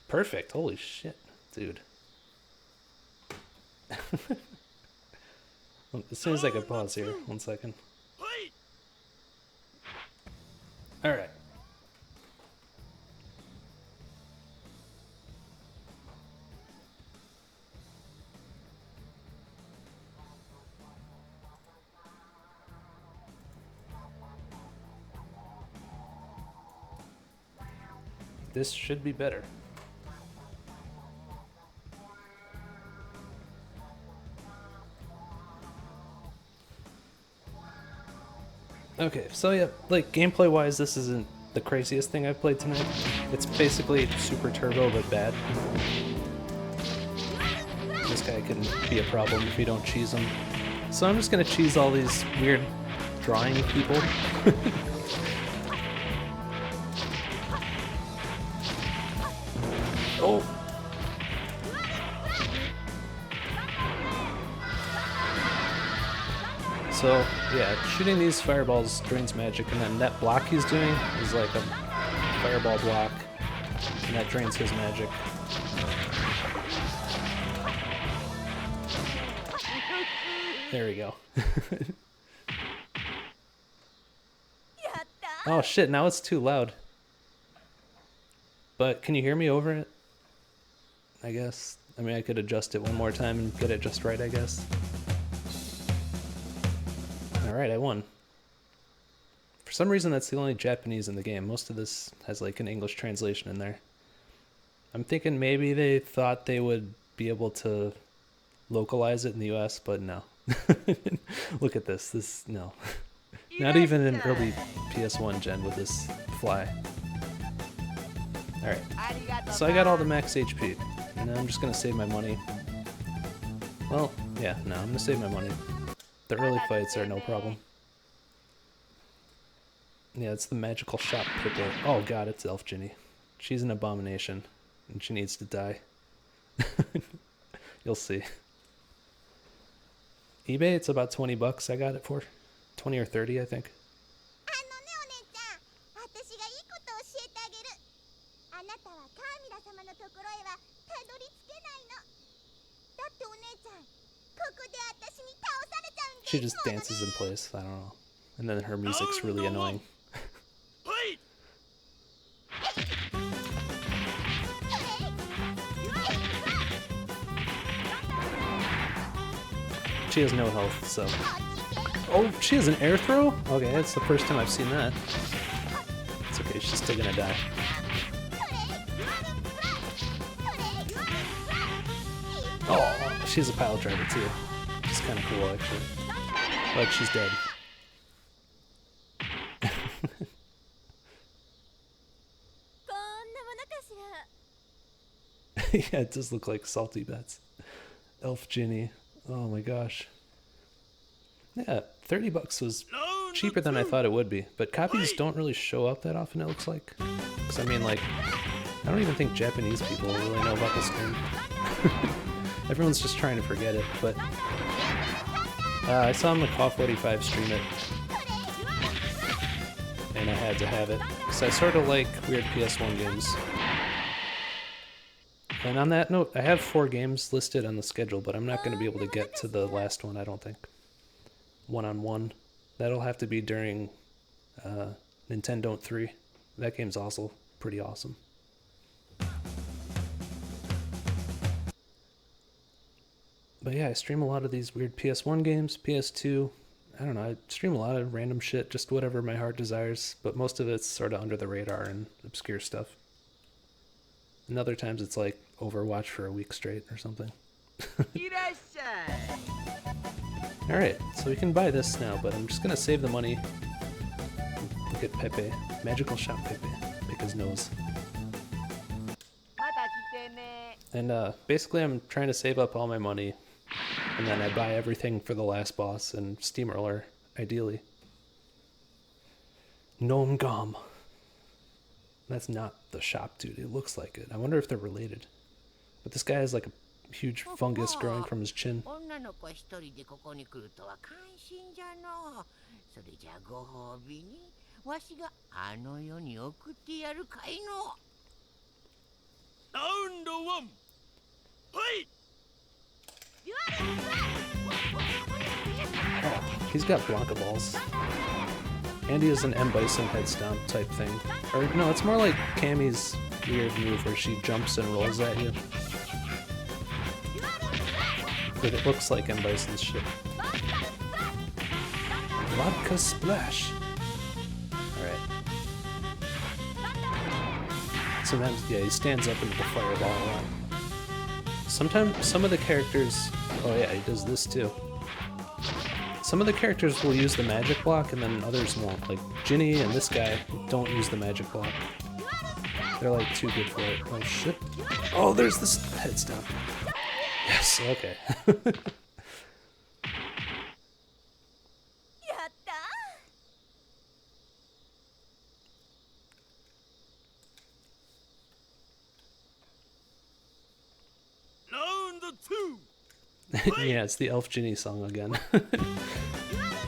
A: Perfect. Holy shit, dude. As soon as I can pause here, 1 second. Alright. This should be better. Okay, so yeah, like gameplay wise, this isn't the craziest thing I've played tonight. It's basically Super Turbo but bad. This guy can be a problem if you don't cheese him. So I'm just gonna cheese all these weird drawing people. Oh! So, yeah, shooting these fireballs drains magic, and then that block he's doing is like a fireball block, and that drains his magic. There we go. Oh shit, now it's too loud. But can you hear me over it? I guess. I mean, I could adjust it one more time and get it just right, I guess. Alright, I won. For some reason, that's the only Japanese in the game. Most of this has like an English translation in there. I'm thinking maybe they thought they would be able to localize it in the US, but no. Look at this. No. Not even in early PS1 gen would this fly. Alright, so I got all the max HP, and I'm just gonna save my money. Well, yeah, no, I'm gonna save my money. The early fights are no problem. Yeah, it's the magical shop picker. Oh god, it's Elf Ginny. She's an abomination, and she needs to die. You'll see. eBay, it's about 20 bucks I got it for. 20 or 30, I think. She just dances in place. I don't know. And then her music's really annoying. She has no health, so... Oh, she has an air throw? Okay, that's the first time I've seen that. It's okay, she's still gonna die. Oh, she has a pile driver too. Which is kind of cool, actually. Like, she's dead. Yeah, it does look like salty bets. Elf Ginny. Oh my gosh. Yeah, $30 was cheaper than I thought it would be, but copies don't really show up that often, it looks like. Because, I mean, like, I don't even think Japanese people really know about this game. Everyone's just trying to forget it, but... I saw McCaw45 stream it, and I had to have it, because I sort of like weird PS1 games. And on that note, I have 4 games listed on the schedule, but I'm not going to be able to get to the last one, I don't think. One-on-one. That'll have to be during Nintendon't 3. That game's also pretty awesome. But yeah, I stream a lot of these weird PS1 games, PS2. I don't know, I stream a lot of random shit, just whatever my heart desires, but most of it's sort of under the radar and obscure stuff. And other times it's like Overwatch for a week straight or something. Alright, so we can buy this now, but I'm just gonna save the money. Look at Pepe. Magical Shop Pepe. Make his nose. And basically I'm trying to save up all my money, and then I buy everything for the last boss and Steamroller, ideally. Gnome Gom. That's not the shop dude, it looks like it. I wonder if they're related. But this guy has like a huge fungus growing from his chin.
E: Round one. Fight!
A: Oh, he's got Blanca balls. And he has an M. Bison head stomp type thing. Or no, it's more like Cammy's weird move where she jumps and rolls at you. But it looks like M. Bison's shit. Vodka Splash! Alright. Sometimes, yeah, he stands up into the fireball a lot. Sometimes, some of the characters... Oh yeah, he does this too. Some of the characters will use the magic block and then others won't. Like Ginny and this guy don't use the magic block. They're like too good for it. Oh shit. Oh, there's this head stomp. Yes, okay.
E: Round two.
A: Yeah, it's the Elf Ginny song again.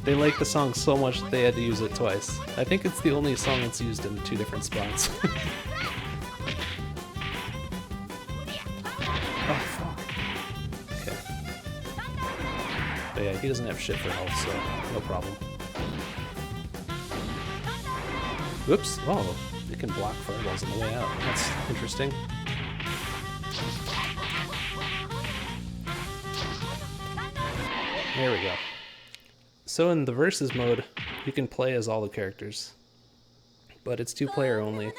A: They like the song so much that they had to use it twice. I think it's the only song that's used in 2 different spots. Oh, fuck. Okay. But yeah, he doesn't have shit for health, so no problem. Whoops. Oh, it can block fireballs on the way out. That's interesting. There we go. So in the versus mode, you can play as all the characters, but it's 2-player only,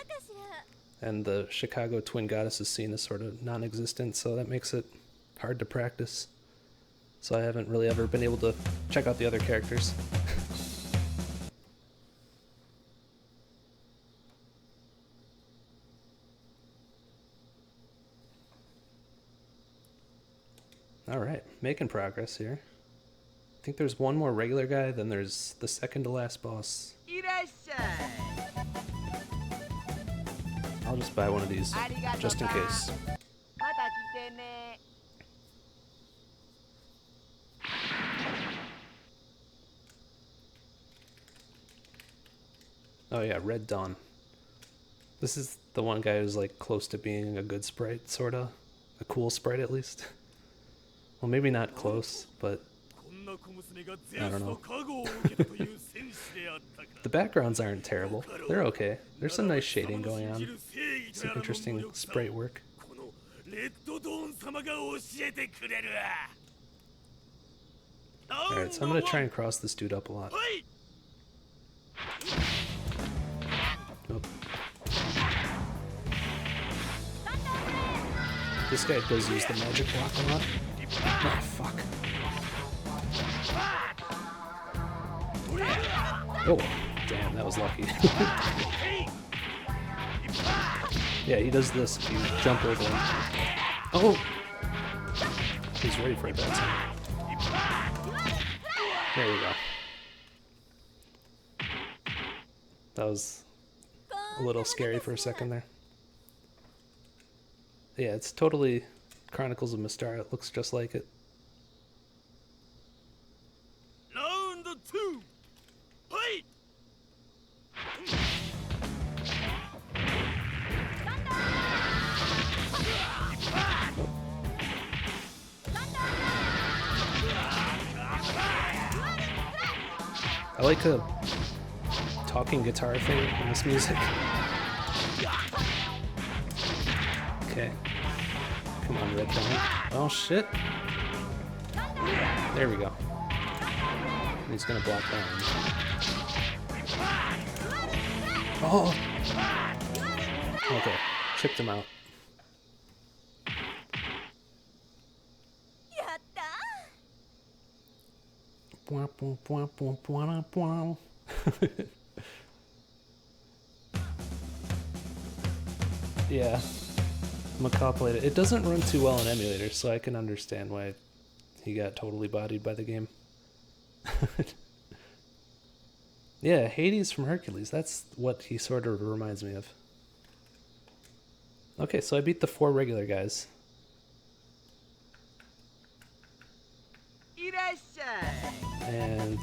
A: and the Chicago Twin Goddesses scene is sort of non-existent, so that makes it hard to practice. So I haven't really ever been able to check out the other characters. Alright, making progress here. I think there's one more regular guy, then there's the second to last boss. I'll just buy one of these, just in case. Oh yeah, Red Dawn. This is the one guy who's like close to being a good sprite, sorta. A cool sprite at least. Well, maybe not close, but I don't know. The backgrounds aren't terrible. They're okay. There's some nice shading going on. Some interesting sprite work. Alright, so I'm gonna try and cross this dude up a lot. Nope. This guy does use the magic block a lot. Oh, fuck. Oh, damn, that was lucky. Yeah, he does this if you jump over him. Oh! He's ready for a bad time. There we go. That was a little scary for a second there. Yeah, it's totally Chronicles of Mystara. It looks just like it.
E: Round 2. Fight!
A: I like a talking guitar thing in this music. Okay. Come on, Red Dawn. Oh, shit. There we go. He's gonna block that one. Oh! Okay. Chipped him out. Yeah. Macaw played it. It doesn't run too well in emulators, so I can understand why he got totally bodied by the game. Yeah, Hades from Hercules. That's what he sort of reminds me of. Okay, so I beat the 4 regular guys. And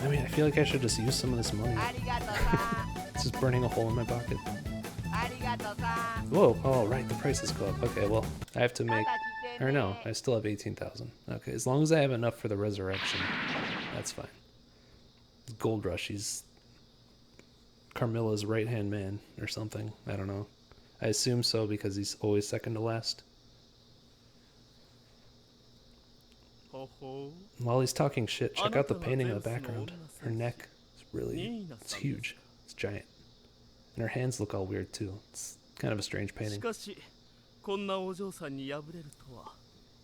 A: I mean, I feel like I should just use some of this money. It's just burning a hole in my pocket. Whoa, oh right, the prices go up. Okay, well, I have to make, or no, I still have 18,000. Okay, as long as I have enough for the resurrection, that's fine. Gold Rush, he's Carmilla's right-hand man or something. I don't know. I assume so because he's always second to last. While he's talking shit, check out the painting in the background. Her neck is really, it's huge. It's giant. And her hands look all weird too. It's kind of a strange painting.
H: こんなお嬢さんに敗れるとは、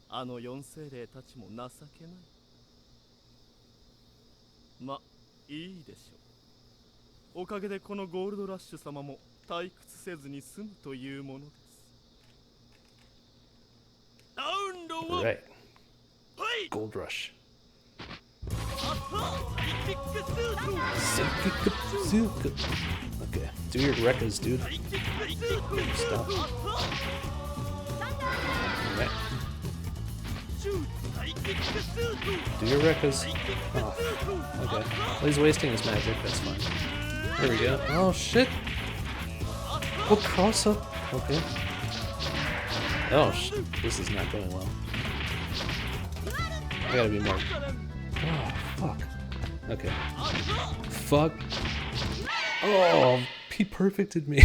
H: あの四精霊たちも情けない。ま、いいでしょう。おかげでこのゴールドラッシュ様も退屈せずに済むというものです。ラウンド1。
A: Right. Gold Rush. Okay, do your Rekkas, dude. Stop. Alright. Do your Rekkas. Oh, okay. Well, he's wasting his magic, that's fine. There we go. Oh, shit! Oh, cross up. Okay. Oh, this is not going well. I gotta be more. Oh, fuck. Okay. Fuck. Oh, he perfected me.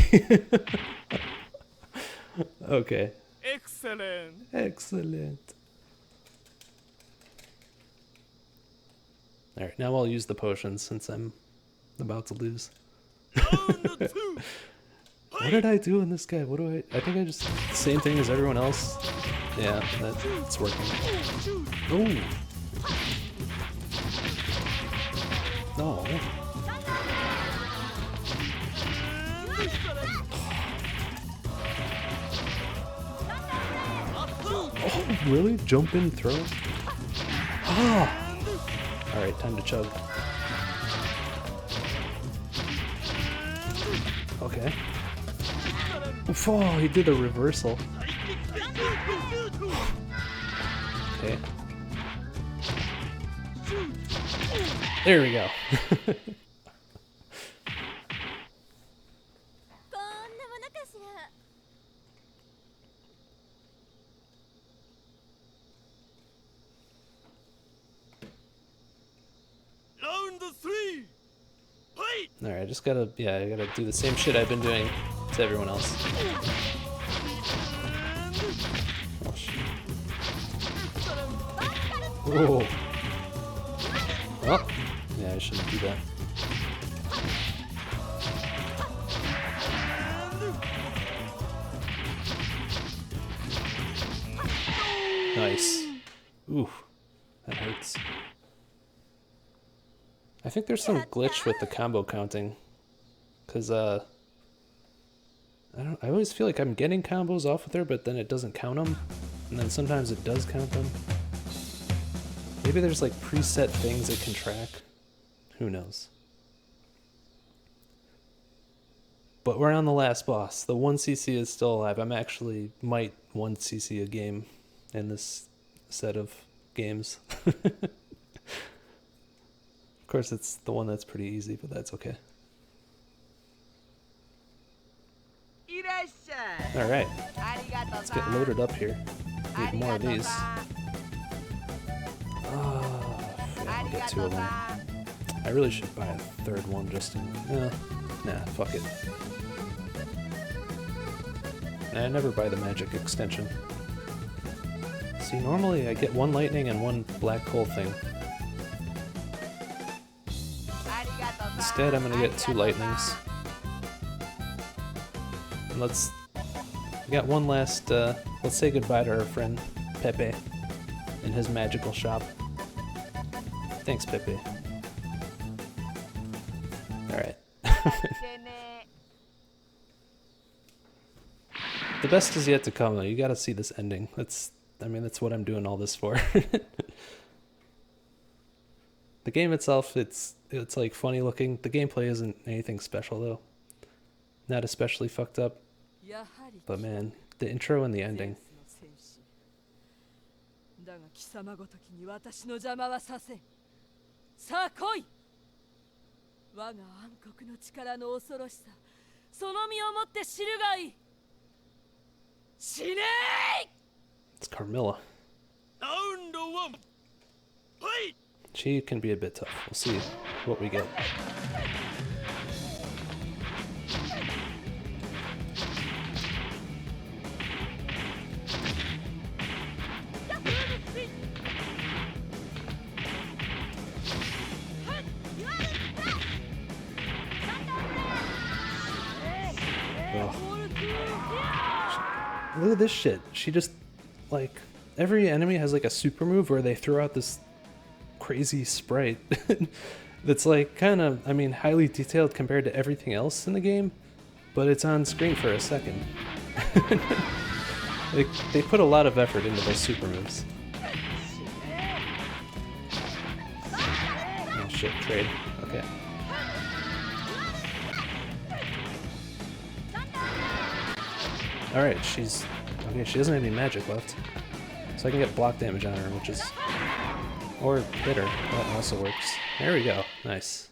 A: Okay.
H: Excellent.
A: Excellent. Alright, now I'll use the potions since I'm about to lose. What did I do in this guy? What do I think I just... Same thing as everyone else. Yeah, that's working. Oh! No. Oh, really? Jump in, throw? Ah! Alright, time to chug. Okay. Oh, he did a reversal. Okay. There we go. Alright, I just gotta, yeah, I gotta do the same shit I've been doing to everyone else. Oh, shit. Whoa. Oh, yeah, I shouldn't do that. Nice. Ooh, that hurts. I think there's some glitch with the combo counting, cause I always feel like I'm getting combos off with her, but then it doesn't count them, and then sometimes it does count them. Maybe there's like preset things it can track. Who knows? But we're on the last boss. The 1cc is still alive. I'm actually might 1cc a game in this set of games. Of course, it's the one that's pretty easy, but that's okay. Alright, let's get loaded up here. Need more of these. Oh, I'll get 2 of them. I really should buy a 3rd one just to... nah, fuck it. I never buy the magic extension. See, normally I get 1 lightning and 1 black hole thing. Instead, I'm gonna get 2 lightnings. And let's... We got one last, let's say goodbye to our friend Pepe in his magical shop. Thanks, Pepe. Alright. The best is yet to come, though. You gotta see this ending. That's what I'm doing all this for. The game itself, it's like funny looking. The gameplay isn't anything special, though. Not especially fucked up. But man, the intro and the ending.
I: だが貴様ごときに私の邪魔はさせん。さあ来い。我が暗黒の力の恐ろしさ、その身をもって知るがいい。死ねー！
A: It's Carmilla.
H: Round 1. Fight!
A: She can be a bit tough. We'll see what we get. Look at this shit. She just, like, every enemy has like a super move where they throw out this crazy sprite that's like kind of, I mean, highly detailed compared to everything else in the game, but it's on screen for a second. They put a lot of effort into those super moves. Oh shit, trade. Okay. Alright, she's... Okay, she doesn't have any magic left. So I can get block damage on her, which is... Or hit her. That also works. There we go. Nice.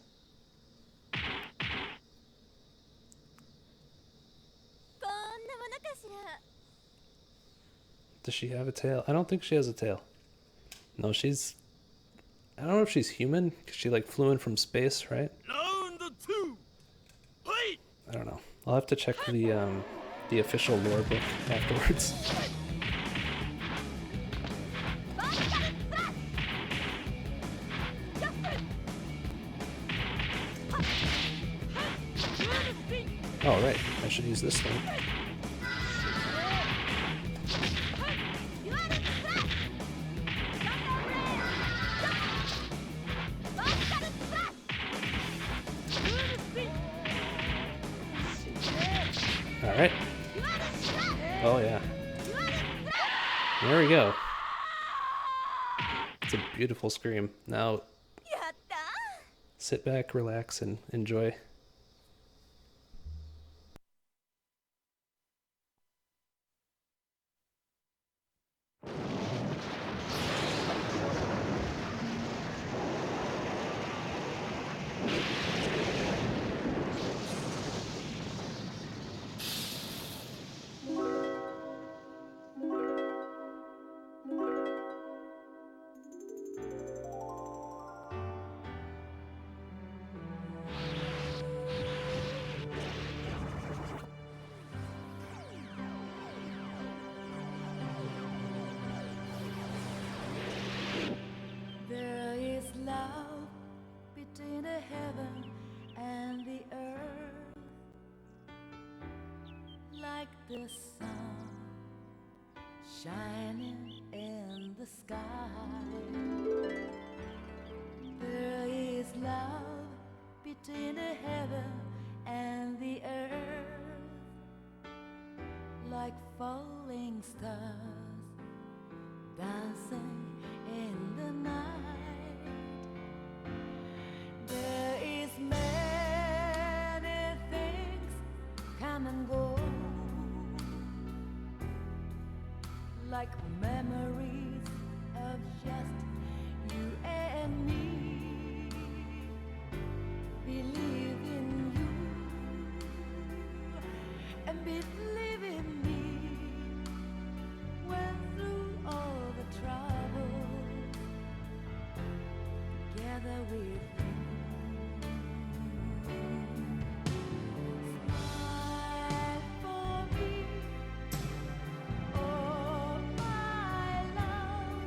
A: Does she have a tail? I don't think she has a tail. No, she's... I don't know if she's human, because she like flew in from space, right?
H: Round 2. Fight!
A: I don't know. I'll have to check the official lore book afterwards. Oh, right. I should use this thing. Alright. Oh, yeah. There we go. It's a beautiful scream. Now, sit back, relax, and enjoy.
G: the sun shining in the sky. There is love between the heaven and the earth, like falling stars dancing in the night. There is many things come and go, like memories of just you and me. Believe in you and believe in me. Went through all the trouble together with you. Smile for me, oh my love.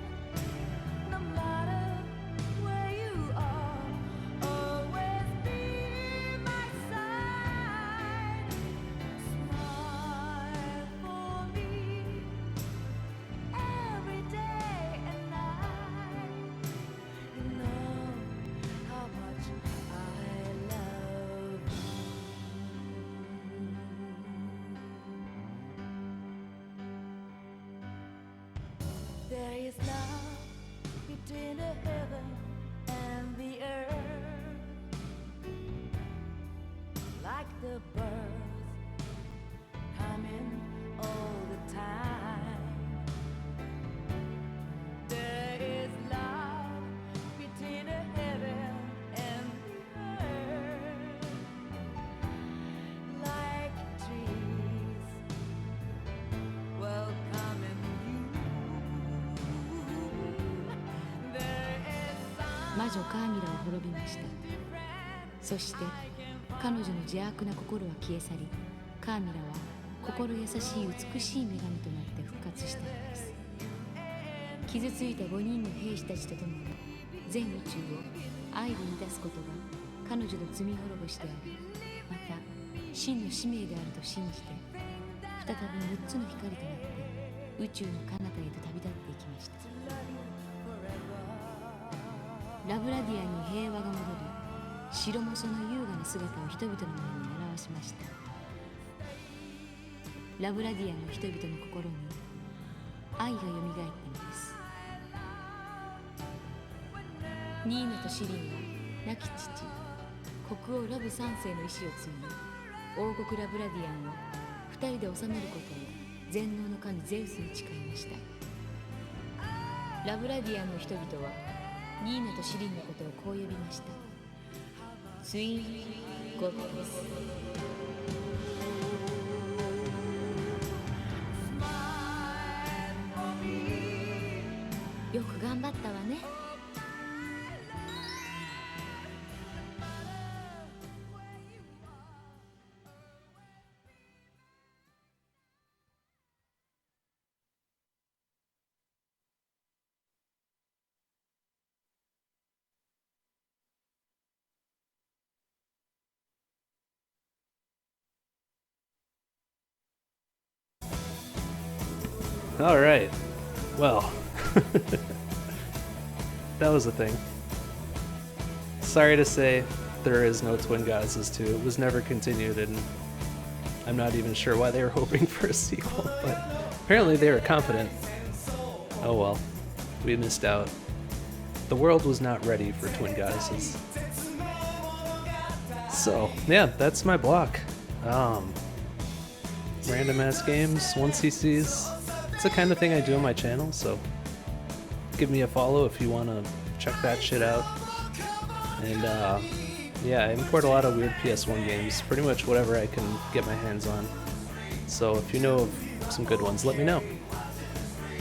G: No matter where you are, always be my side. Smile for me every day and night. You know how much I love you. There is love between the heaven and the earth, like the birds coming all the time. There is love between the heaven and the earth, like trees welcoming you. There is 魔女カーミラは滅びました。そして彼女の邪悪な心は消え去り、カーミラは心優しい美しい女神となって復活したのです。傷ついた5人の兵士たちと共に全宇宙を愛で満たすことが彼女の罪滅ぼしであり、また真の使命であると信じて、再び6つの光となって宇宙の彼方へと旅立っていきました。ラブラディアに平和が戻り、城もその優雅な姿を人々の前に表しました。ラブラディアの人々の心に愛がよみがえったのです。ニーナとシリンは亡き父国王ラブ3世の意志を継ぎ、王国ラブラディアンを2人で治めることを全能の神ゼウスに誓いました。ラブラディアンの人々はニーナとシリンのことをこう呼びました。ツインゴッドです。よく頑張ったわね。
A: All right. Well, that was a thing. Sorry to say, there is no Twin Goddesses 2. It was never continued, and I'm not even sure why they were hoping for a sequel, but apparently they were confident. Oh well, we missed out. The world was not ready for Twin Goddesses. So, yeah, that's my block. Random ass games, 1cc's. It's the kind of thing I do on my channel, so give me a follow if you want to check that shit out. And yeah, I import a lot of weird PS1 games, pretty much whatever I can get my hands on. So if you know of some good ones, let me know.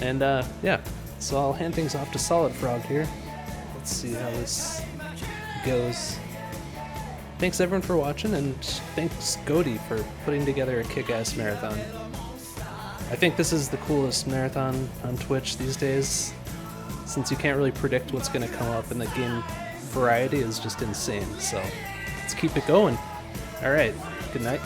A: And yeah, so I'll hand things off to Solid Frog here. Let's see how this goes. Thanks everyone for watching, and thanks Goaty for putting together a kick-ass marathon. I think this is the coolest marathon on Twitch these days, since you can't really predict what's going to come up, and the game variety is just insane, so let's keep it going. Alright, good night.